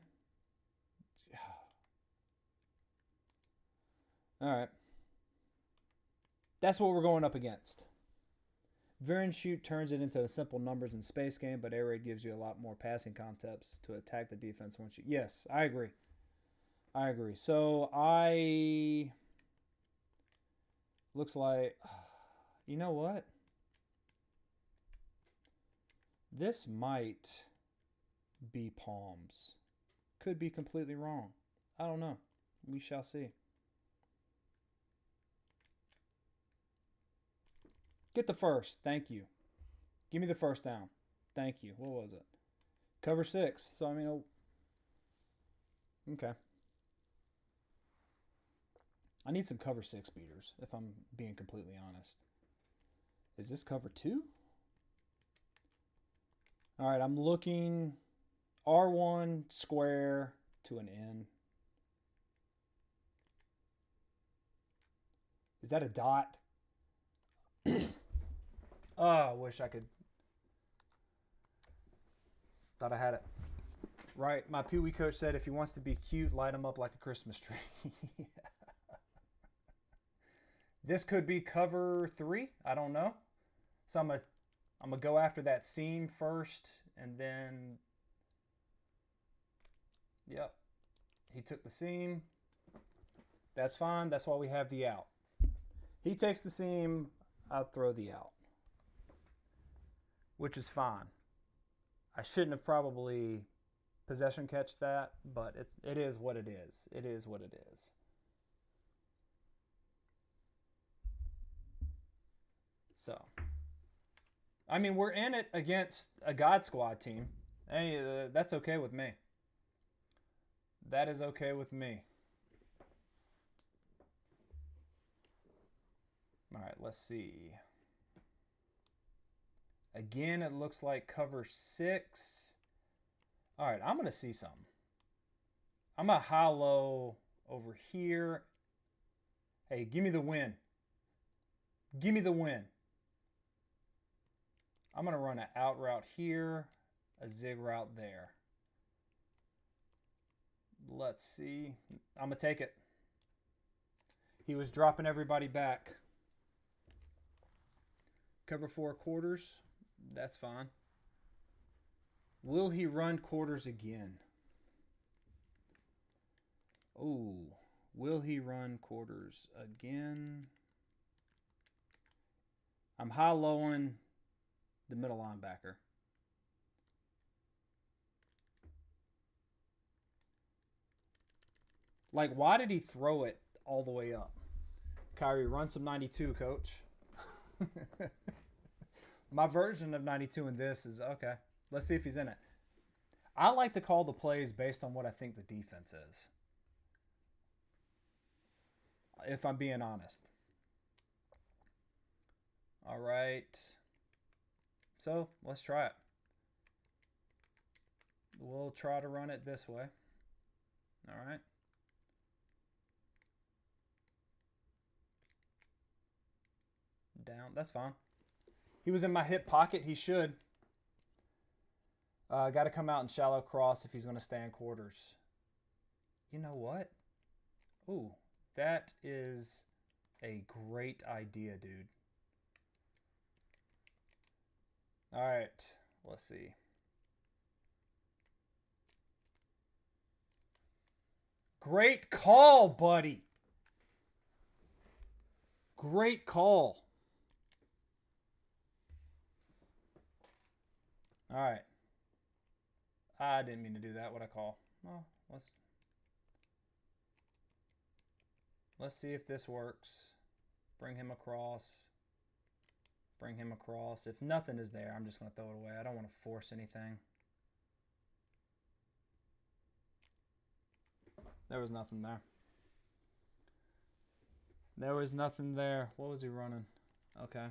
All right. That's what we're going up against. Veer and shoot turns it into a simple numbers and space game, but air raid gives you a lot more passing concepts to attack the defense once you. Yes, I agree. I agree. So looks like, you know what? This might be palms. Could be completely wrong. I don't know. We shall see. Get the first. Thank you. Give me the first down. Thank you. What was it? Cover 6. So, I mean, okay. I need some cover 6 beaters, if I'm being completely honest. Is this cover 2? All right, I'm looking R1 square to an N. Is that a dot? Oh, I wish I could. Thought I had it. Right, my Pee Wee coach said if he wants to be cute, light him up like a Christmas tree. This could be cover 3. I don't know. So I'm gonna go after that seam first, and then. Yep, he took the seam. That's fine. That's why we have the out. He takes the seam. I'll throw the out, which is fine. I shouldn't have probably possession catch that, but it is what it is. It is what it is. So, I mean, we're in it against a God Squad team. Hey, that's okay with me. That is okay with me. All right, let's see. Again, it looks like cover 6. All right, I'm going to see something. I'm a high-low over here. Hey, give me the win. Give me the win. I'm going to run an out route here, a zig route there. Let's see. I'm going to take it. He was dropping everybody back. Cover 4 quarters. That's fine. Will he run quarters again? Oh, will he run quarters again? I'm high-lowing the middle linebacker. Like, why did he throw it all the way up? Kyrie, run some 92, coach. My version of 92 in this is, okay, let's see if he's in it. I like to call the plays based on what I think the defense is, if I'm being honest. All right. So, let's try it. We'll try to run it this way. All right. Down. That's fine. He was in my hip pocket. He should. Got to come out in shallow cross if he's going to stay in quarters. You know what? Ooh, that is a great idea, dude. All right, let's see. Great call, buddy. Great call. All right. I didn't mean to do that. What I call? Well, let's see if this works. Bring him across. Bring him across. If nothing is there, I'm just going to throw it away. I don't want to force anything. There was nothing there. There was nothing there. What was he running? Okay.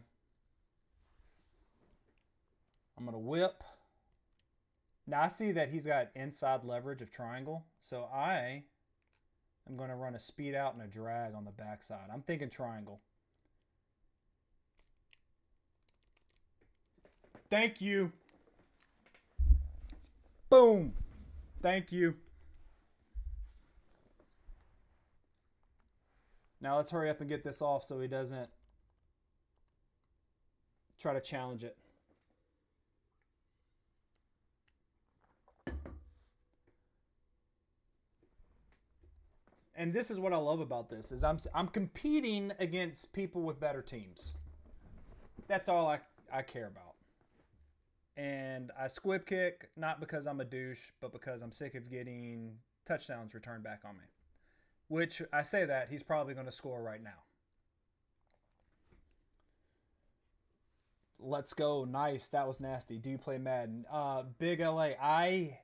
I'm going to whip. Now I see that he's got inside leverage of triangle. So I am going to run a speed out and a drag on the backside. I'm thinking triangle. Thank you. Boom. Thank you. Now let's hurry up and get this off so he doesn't try to challenge it. And this is what I love about this is I'm competing against people with better teams. That's all I care about. And I squib kick, not because I'm a douche, but because I'm sick of getting touchdowns returned back on me. Which, I say that, he's probably going to score right now. Let's go. Nice. That was nasty. Do you play Madden? Big LA. I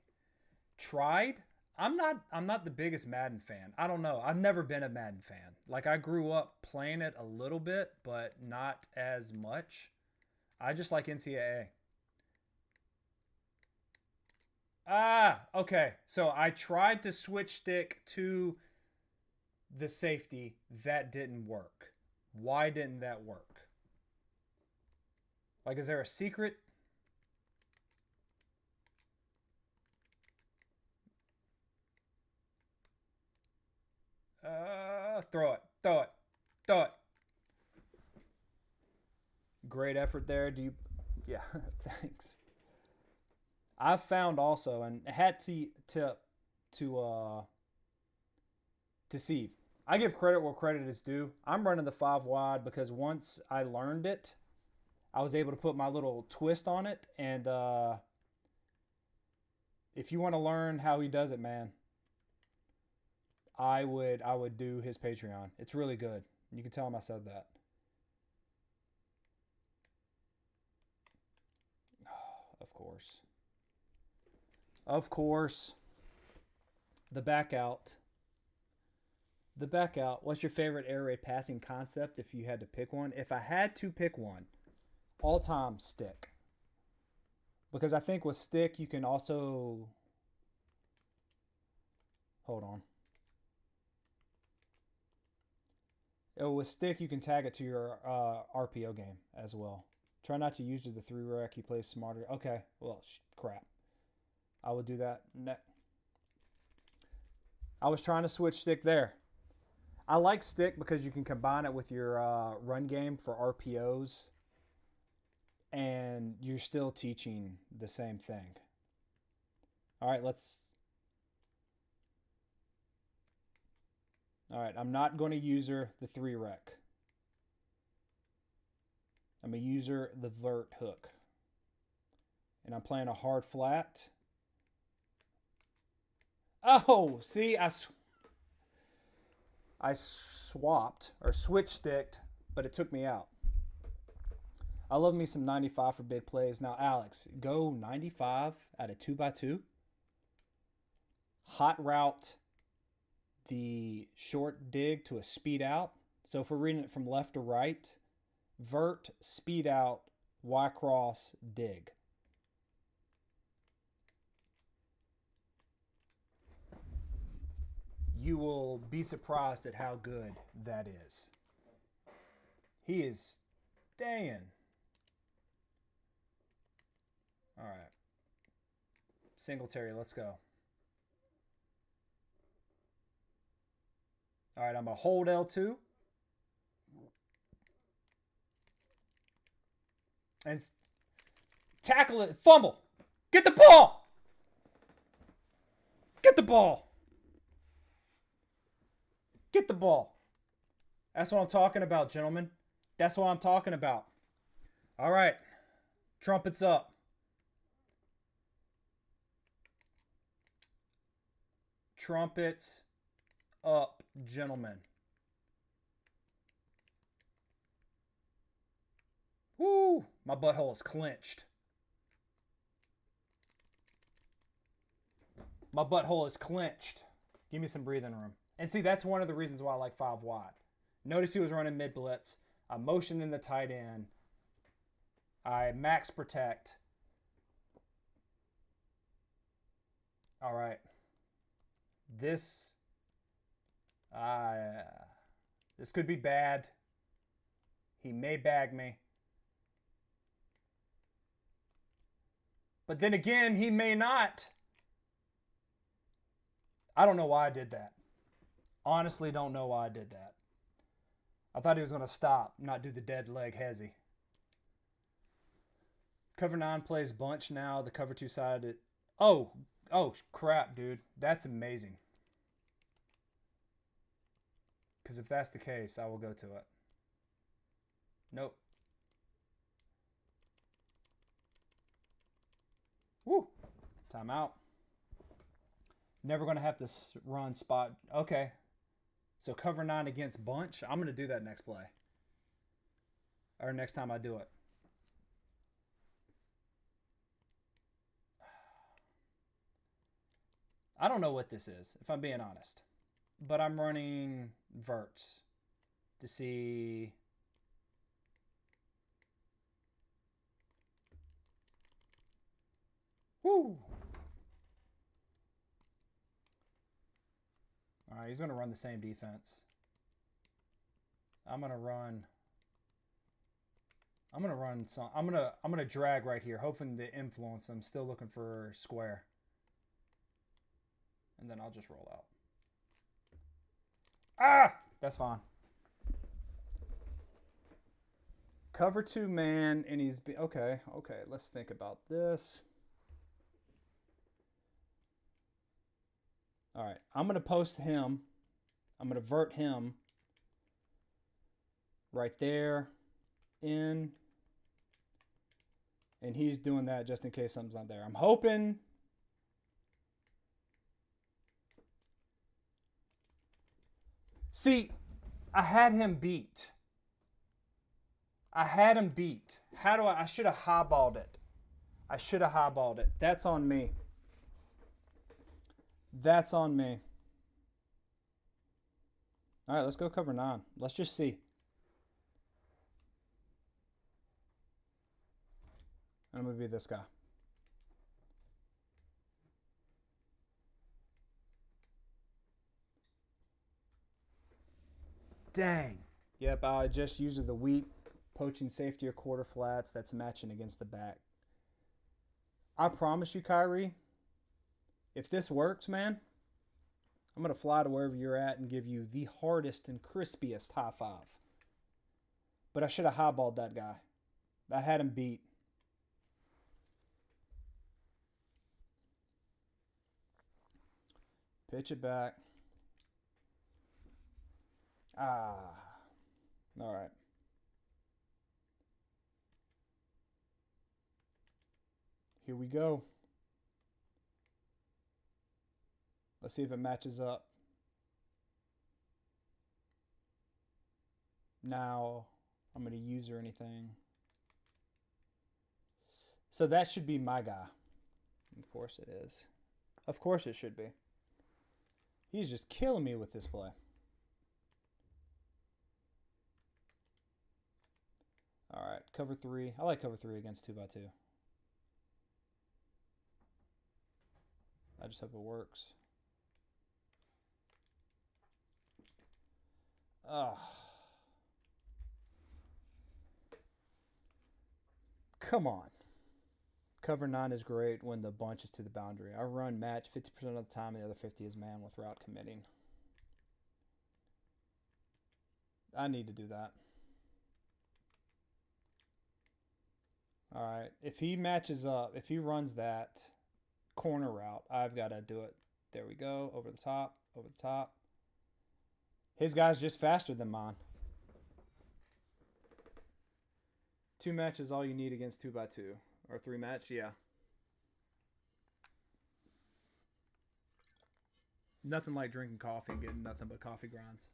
tried. I'm not the biggest Madden fan. I don't know. I've never been a Madden fan. Like, I grew up playing it a little bit, but not as much. I just like NCAA. Okay. So I tried to switch stick to the safety. That didn't work. Why didn't that work? Like, is there a secret? Throw it. Great effort there. Yeah, thanks. I've found also, and had to deceive. I give credit where credit is due. I'm running the 5 wide because once I learned it, I was able to put my little twist on it. And if you want to learn how he does it, man, I would do his Patreon. It's really good. You can tell him I said that. Of course. Of course. The back out. What's your favorite air raid passing concept if you had to pick one? If I had to pick one, all time stick. Because I think with stick you can also... Hold on. With stick you can tag it to your RPO game as well. Try not to use the 3 rec. He plays smarter. Okay. Well, crap. I would do that. I was trying to switch stick there. I like stick because you can combine it with your run game for RPOs, and you're still teaching the same thing. All right, I'm not going to user the 3 rec. I'm going to user the vert hook. And I'm playing a hard flat. Oh, see, I swapped or switch sticked, but it took me out. I love me some 95 for big plays. Now, Alex, go 95 at a 2x2. Hot route the short dig to a speed out. So if we're reading it from left to right, vert, speed out, Y cross, dig. You will be surprised at how good that is. He is staying. Singletary, let's go. All right, I'm going to hold L2. And tackle it. Fumble. Get the ball. Get the ball. Get the ball. That's what I'm talking about, gentlemen. That's what I'm talking about. All right. Trumpets up. Trumpets up, gentlemen. Woo! My butthole is clenched. My butthole is clenched. Give me some breathing room. And see, that's one of the reasons why I like 5 wide. Notice he was running mid blitz. I motioned in the tight end. I max protect. All right. This could be bad. He may bag me. But then again, he may not. I don't know why I did that. Honestly, don't know why I did that. I thought he was going to stop, not do the dead leg hezzy. Cover 9 plays bunch now. The cover 2 side. Oh, crap, dude. That's amazing. Because if that's the case, I will go to it. Nope. Woo. Timeout. Never going to have to run spot. Okay. So cover 9 against bunch. I'm going to do that next play. Or next time I do it. I don't know what this is, if I'm being honest. But I'm running verts to see. Woo! All right, he's going to run the same defense. I'm going to run some. I'm going to drag right here, hoping to influence. I'm still looking for square. And then I'll just roll out. Ah! That's fine. Cover 2 man, and he's okay. Let's think about this. All right, I'm going to post him. I'm going to vert him right there in. And he's doing that just in case something's not there. I'm hoping. See, I had him beat. How do I should have highballed it. That's on me. All right, let's go cover 9. Let's just see. I'm going to be this guy. Dang. Yep, I just used the weak poaching safety or quarter flats. That's matching against the back. I promise you, Kyrie, if this works, man, I'm going to fly to wherever you're at and give you the hardest and crispiest high 5. But I should have highballed that guy. I had him beat. Pitch it back. All right. Here we go. Let's see if it matches up. Now, I'm going to use or anything. So that should be my guy. Of course it is. Of course it should be. He's just killing me with this play. All right, cover 3. I like cover 3 against 2x2. I just hope it works. Oh. Come on. Cover 9 is great when the bunch is to the boundary. I run match 50% of the time, and the other 50 is man without committing. I need to do that. All right. If he matches up, if he runs that corner route, I've got to do it. There we go. Over the top, over the top. His guy's just faster than mine. 2 matches all you need against 2x2. Or 3 match, yeah. Nothing like drinking coffee and getting nothing but coffee grinds.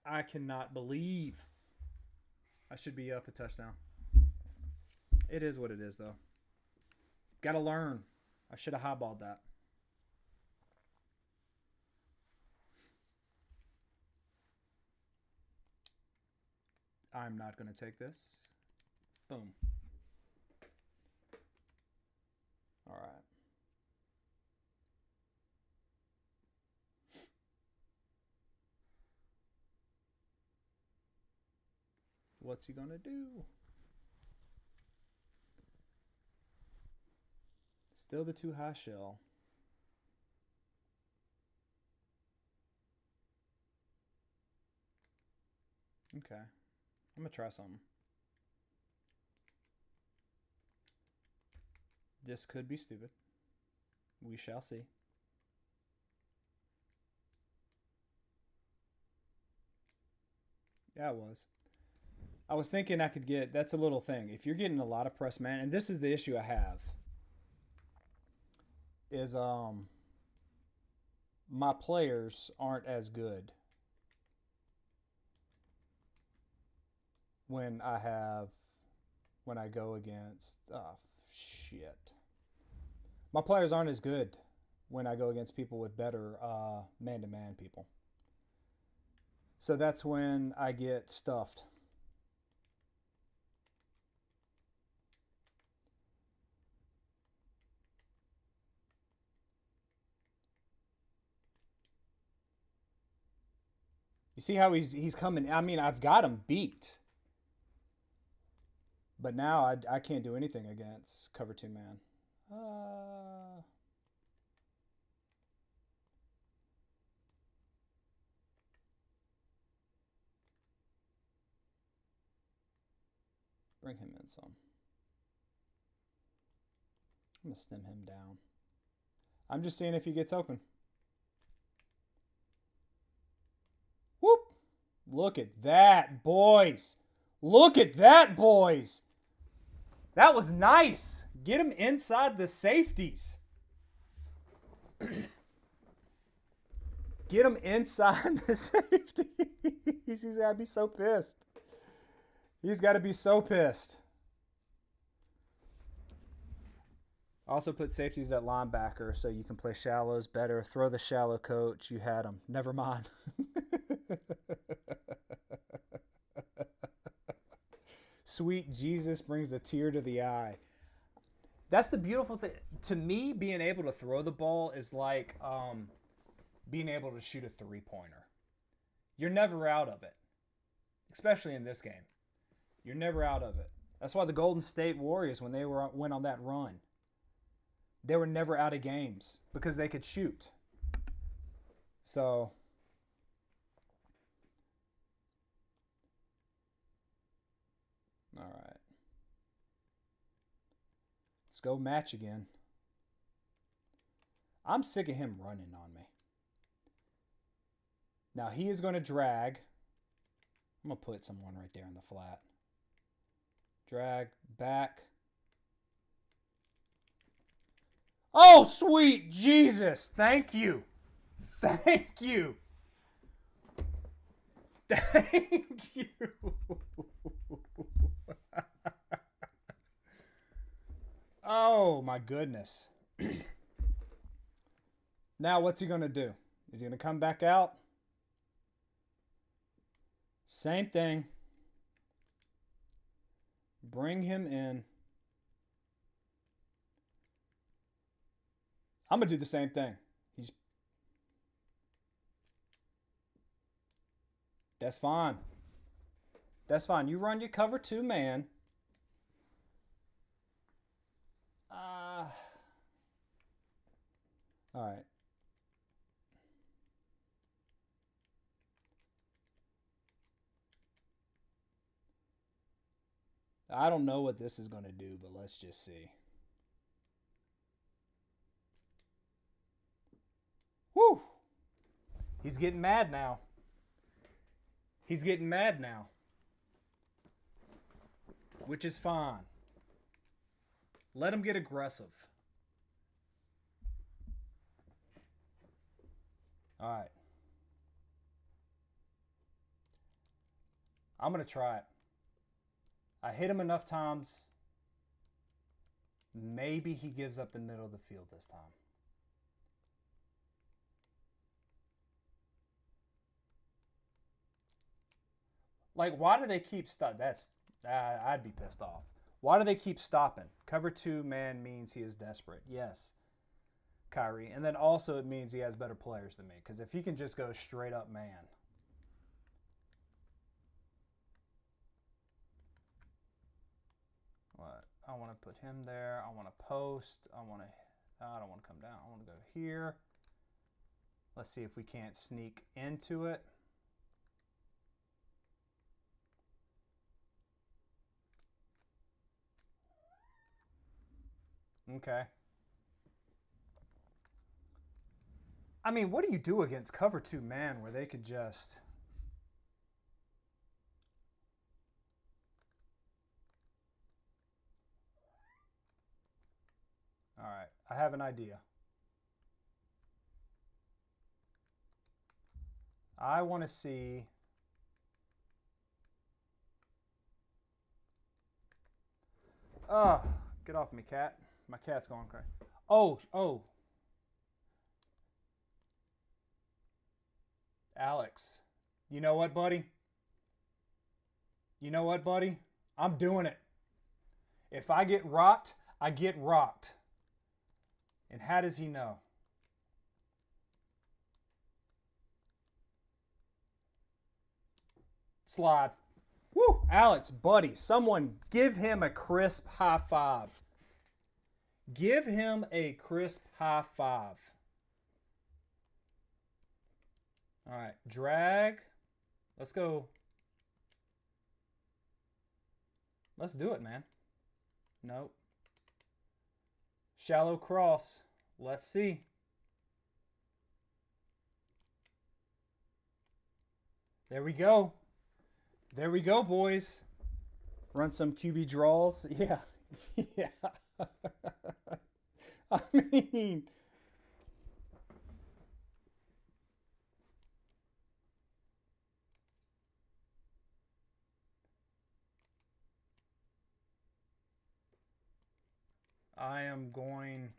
I cannot believe I should be up a touchdown. It is what it is, though. Gotta learn. I should have highballed that. I'm not going to take this. Boom. All right. What's he going to do? Still the 2 high shell. Okay. I'm going to try something. This could be stupid. We shall see. Yeah, it was. I was thinking I could get, that's a little thing. If you're getting a lot of press man, and this is the issue I have, is my players aren't as good when I go against, shit. My players aren't as good when I go against people with better man-to-man people. So that's when I get stuffed. You see how he's coming? I mean, I've got him beat. But now I can't do anything against cover 2 man. Bring him in some. I'm going to stem him down. I'm just seeing if he gets open. Whoop! Look at that, boys. Look at that, boys. That was nice. Get him inside the safeties. Get him inside the safeties. He's got to be so pissed. He's got to be so pissed. Also put safeties at linebacker so you can play shallows better. Throw the shallow coach. You had him. Never mind. Sweet Jesus brings a tear to the eye. That's the beautiful thing. To me, being able to throw the ball is like being able to shoot a 3-pointer. You're never out of it, especially in this game. You're never out of it. That's why the Golden State Warriors, when they went on that run, they were never out of games because they could shoot. So, all right. Let's go match again. I'm sick of him running on me. Now he is going to drag. I'm going to put someone right there in the flat. Drag back. Oh, sweet Jesus. Thank you. Thank you. Thank you. Oh, my goodness. Now, what's he going to do? Is he going to come back out? Same thing. Bring him in. I'm going to do the same thing. That's fine. That's fine. You run your cover 2 man. All right. I don't know what this is going to do, but let's just see. Whew. He's getting mad now. He's getting mad now. Which is fine. Let him get aggressive. All right. I'm going to try it. I hit him enough times. Maybe he gives up the middle of the field this time. Like, why do they keep stop? I'd be pissed off. Why do they keep stopping? Cover 2 man means he is desperate. Yes, Kyrie. And then also it means he has better players than me. Because if he can just go straight up man. What? I want to put him there. I want to post. I don't want to come down. I want to go here. Let's see if we can't sneak into it. Okay. I mean, what do you do against cover 2 man where they could just... All right, I have an idea. I want to see... Get off me, cat. My cat's going crazy. Oh. Alex. You know what, buddy? I'm doing it. If I get rocked, I get rocked. And how does he know? Slide. Woo! Alex, buddy, someone give him a crisp high five. Give him a crisp high five. All right, drag. Let's go. Let's do it, man. Nope. Shallow cross. Let's see. There we go. There we go, boys. Run some QB draws. Yeah. Yeah. I mean, I am going...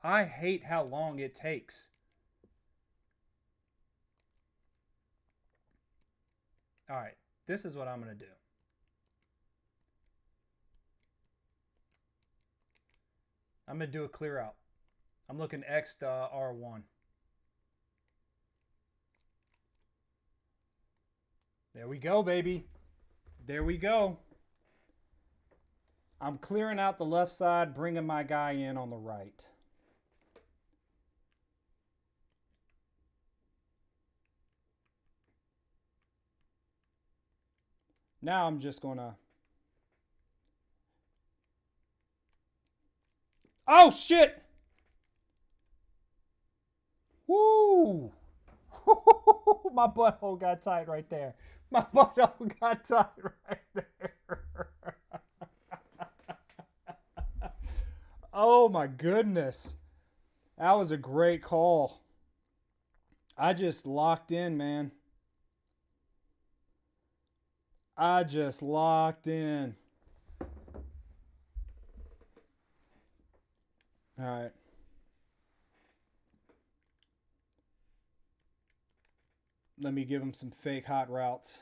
I hate how long it takes. All right, this is what I'm going to do. I'm going to do a clear out. I'm looking X to R1. There we go, baby. There we go. I'm clearing out the left side, bringing my guy in on the right. Now I'm just going to... Oh, shit! Woo! My butthole got tight right there. My butthole got tight right there. Oh, my goodness. That was a great call. I just locked in, man. I just locked in. All right. Let me give him some fake hot routes.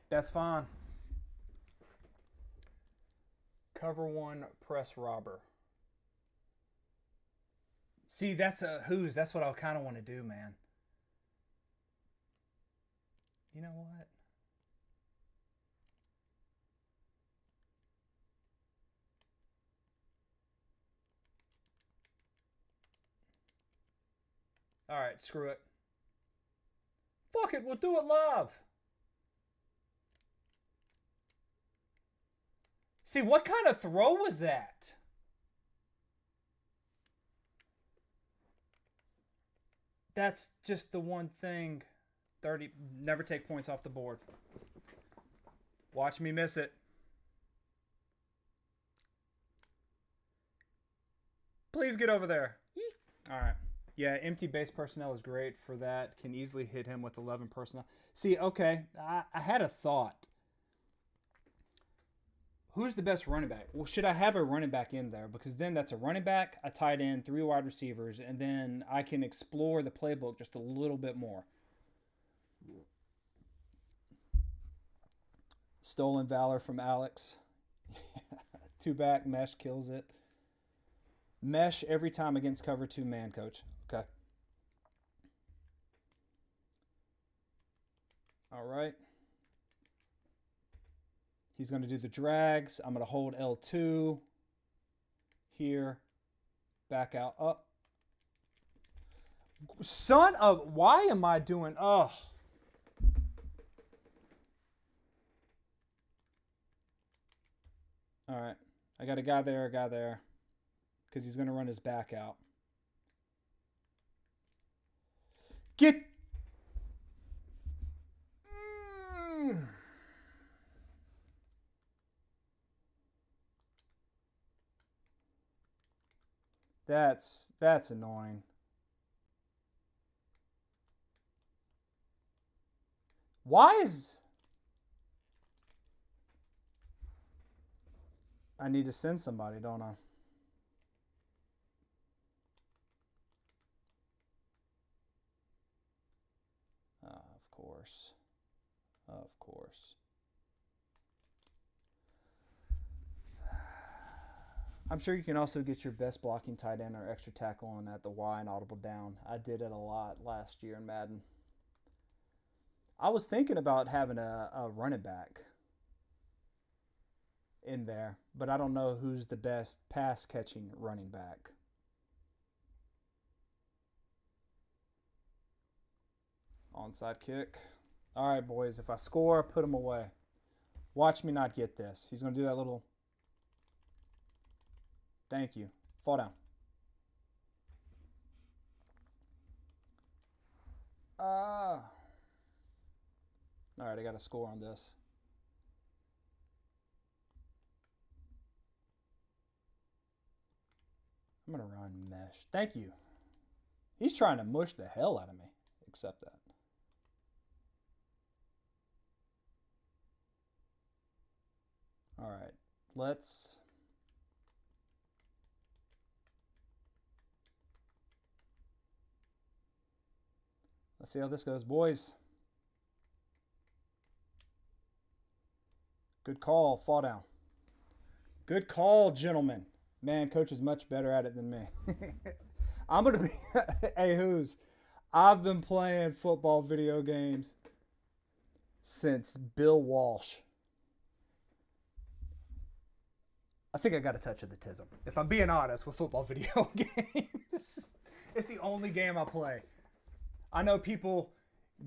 That's fine. Cover 1, press robber. See, that's a who's. That's what I kind of want to do, man. You know what? All right, screw it. Fuck it, we'll do it live. See, what kind of throw was that? That's just the one thing. 30. Never take points off the board. Watch me miss it. Please get over there. All right. Yeah, empty base personnel is great for that. Can easily hit him with 11 personnel. See, okay, I had a thought. Who's the best running back? Well, should I have a running back in there? Because then that's a running back, a tight end, 3 wide receivers, and then I can explore the playbook just a little bit more. Stolen valor from Alex. 2 back, mesh kills it. Mesh every time against cover 2 man, coach. Okay. All right. He's going to do the drags. I'm going to hold L2 here. Back out. Up. Son of... Why am I doing... Oh. All right. I got a guy there. Because he's going to run his back out. Get... That's annoying. Why is... I need to send somebody, don't I? Of course. Of course. I'm sure you can also get your best blocking tight end or extra tackle on at the Y and audible down. I did it a lot last year in Madden. I was thinking about having a running back in there, but I don't know who's the best pass catching running back. Onside kick. All right, boys. If I score, put him away. Watch me not get this. He's going to do that little... Thank you. Fall down. All right, I got to score on this. I'm going to run mesh. Thank you. He's trying to mush the hell out of me. Accept that. All right, let's see how this goes, boys. Good call, fall down. Good call, gentlemen. Man, coach is much better at it than me. I'm going to be, hey, who's? I've been playing football video games since Bill Walsh. I think I got a touch of the tism. If I'm being honest with football video games, it's the only game I play. I know people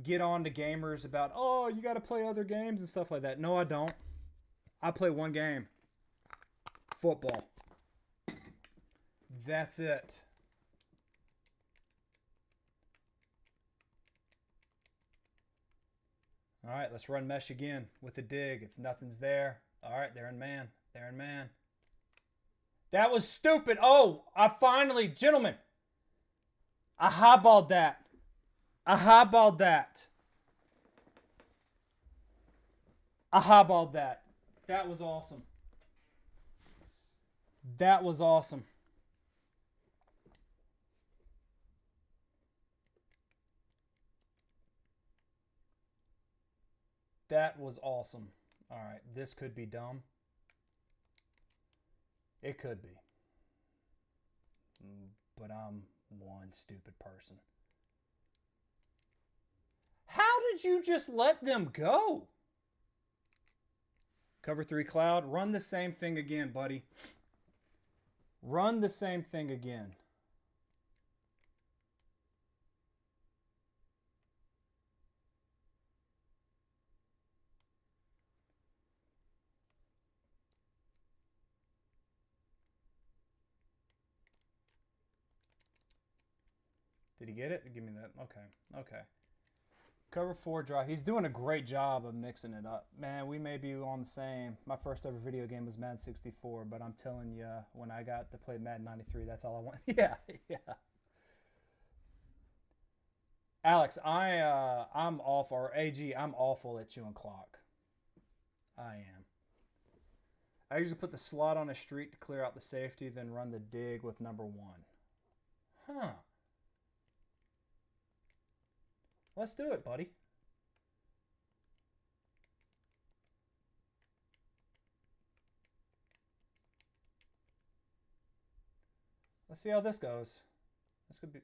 get on to gamers about, oh, you got to play other games and stuff like that. No, I don't. I play one game. Football. That's it. All right, let's run mesh again with the dig. If nothing's there, all right, they're in man. They're in man. That was stupid. Oh, I finally, gentlemen, I highballed that. I highballed that. I highballed that. That was awesome. That was awesome. That was awesome. All right, this could be dumb. It could be. But I'm one stupid person. How did you just let them go? Cover 3 cloud. Run the same thing again, buddy. Run the same thing again. Did he get it? Give me that. Okay. Okay. Cover 4 draw. He's doing a great job of mixing it up. Man, we may be on the same. My first ever video game was Madden 64, but I'm telling you, when I got to play Madden 93, that's all I want. Yeah, yeah. Alex, I'm awful. Or AG, I'm awful at chewing clock. I am. I usually put the slot on a street to clear out the safety, then run the dig with number 1. Huh. Let's do it, buddy. Let's see how this goes. This could be...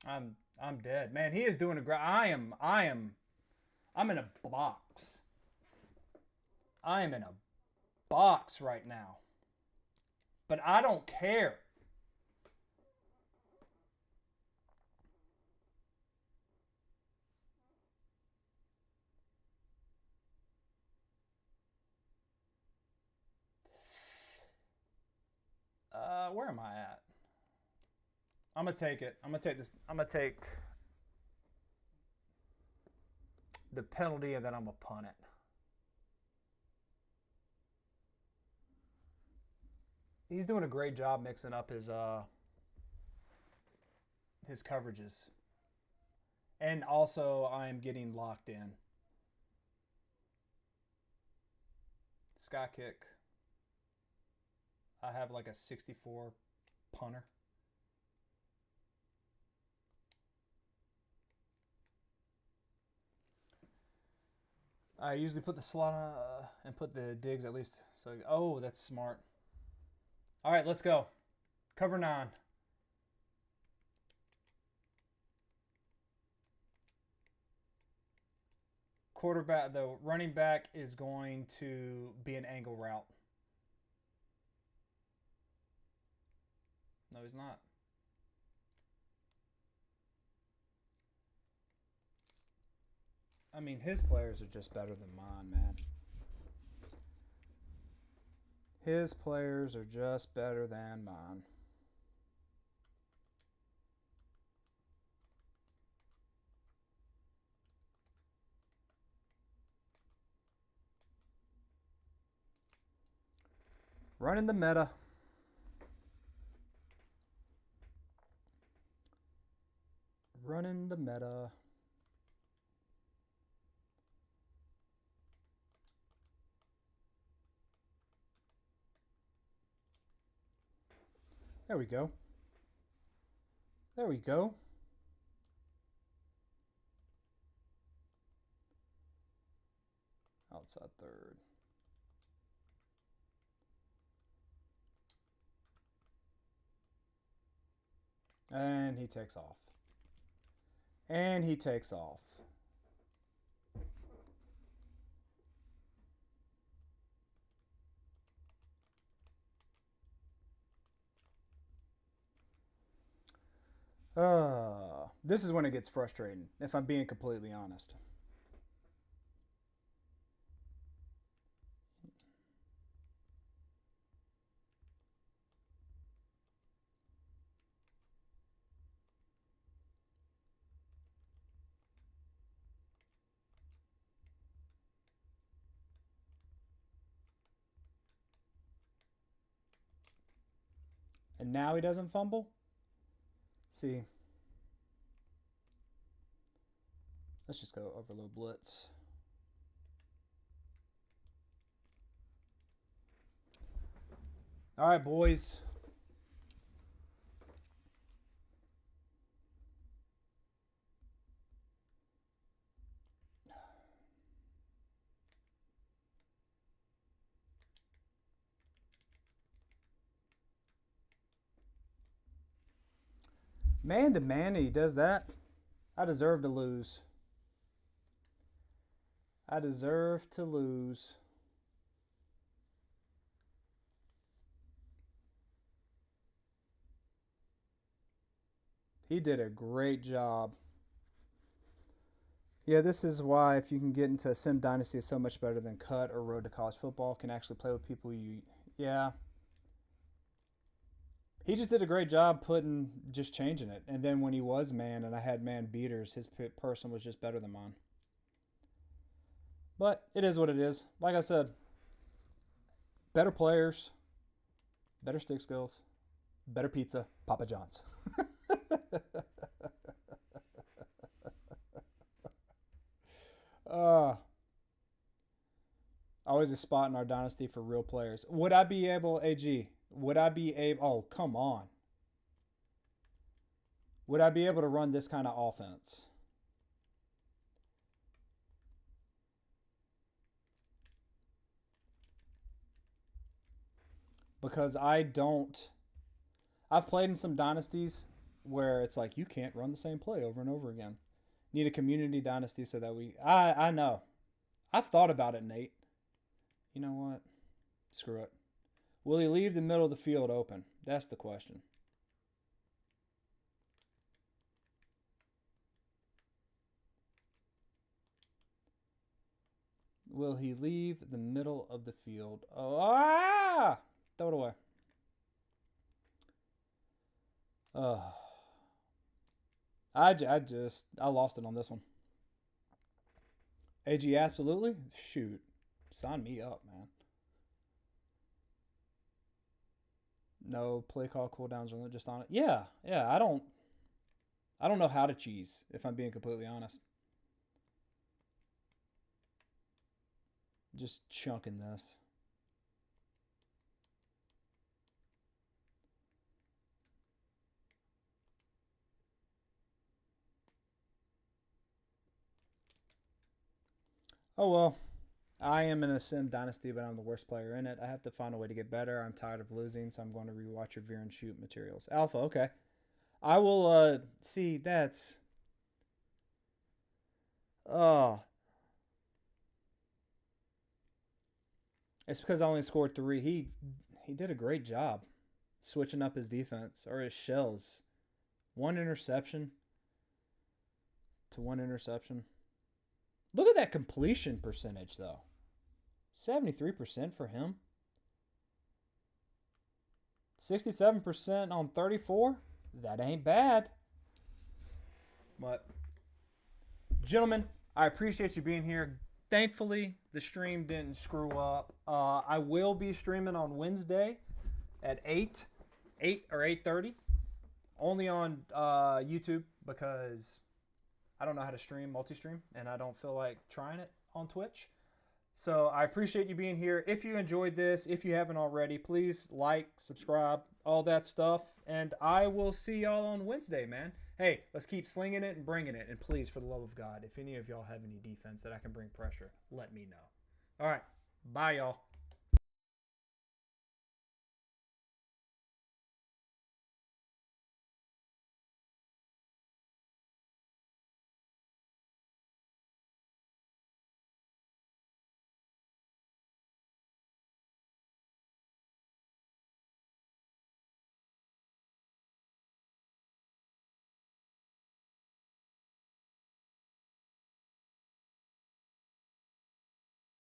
I'm dead. Man, he is doing a great... I'm in a box. I am in a box right now. But I don't care. Where am I at? I'm gonna take it. I'm gonna take this. I'm gonna take the penalty, and then I'm gonna punt it. He's doing a great job mixing up his coverages, and also I'm getting locked in. Sky kick. I have like a 64 punter. I usually put the slot and put the digs at least. So, oh, that's smart. All right, let's go. Cover 9. Quarterback, the running back is going to be an angle route. No, he's not. I mean, his players are just better than mine, man. His players are just better than mine. Running the meta. Running the meta. There we go. There we go. Outside third. And he takes off. And he takes off. This is when it gets frustrating, if I'm being completely honest. And now he doesn't fumble? See. Let's just go overload blitz. All right, boys. Man to man, he does that. I deserve to lose. I deserve to lose. He did a great job. Yeah, this is why if you can get into Sim Dynasty, it's so much better than Cut or Road to College Football. Can actually play with people you. Yeah. He just did a great job just changing it. And then when he was man and I had man beaters, his person was just better than mine. But it is what it is. Like I said, better players, better stick skills, better pizza, Papa John's. uh, always a spot in our dynasty for real players. Would I be able, AG? Would I be able? Oh, come on. Would I be able to run this kind of offense? Because I don't. I've played in some dynasties where it's like you can't run the same play over and over again. Need a community dynasty so that I know. I've thought about it, Nate. You know what? Screw it. Will he leave the middle of the field open? That's the question. Will he leave the middle of the field? Oh, throw it away. I lost it on this one. AG, absolutely. Shoot, sign me up, man. No play call cooldowns are just on it. Yeah. I don't know how to cheese if I'm being completely honest. Just chunking this. Oh well. I am in a sim dynasty, but I'm the worst player in it. I have to find a way to get better. I'm tired of losing, so I'm going to rewatch your Veer and Shoot materials. Alpha, okay. I will see that's oh. It's because I only scored 3. He did a great job switching up his defense or his shells. 1 interception to 1 interception. Look at that completion percentage though. 73% for him. 67% on 34. That ain't bad. But, gentlemen, I appreciate you being here. Thankfully, the stream didn't screw up. I will be streaming on Wednesday at 8 or 8:30. Only on YouTube because I don't know how to stream multi-stream and I don't feel like trying it on Twitch. So I appreciate you being here. If you enjoyed this, if you haven't already, please like, subscribe, all that stuff. And I will see y'all on Wednesday, man. Hey, let's keep slinging it and bringing it. And please, for the love of God, if any of y'all have any defense that I can bring pressure, let me know. All right. Bye, y'all.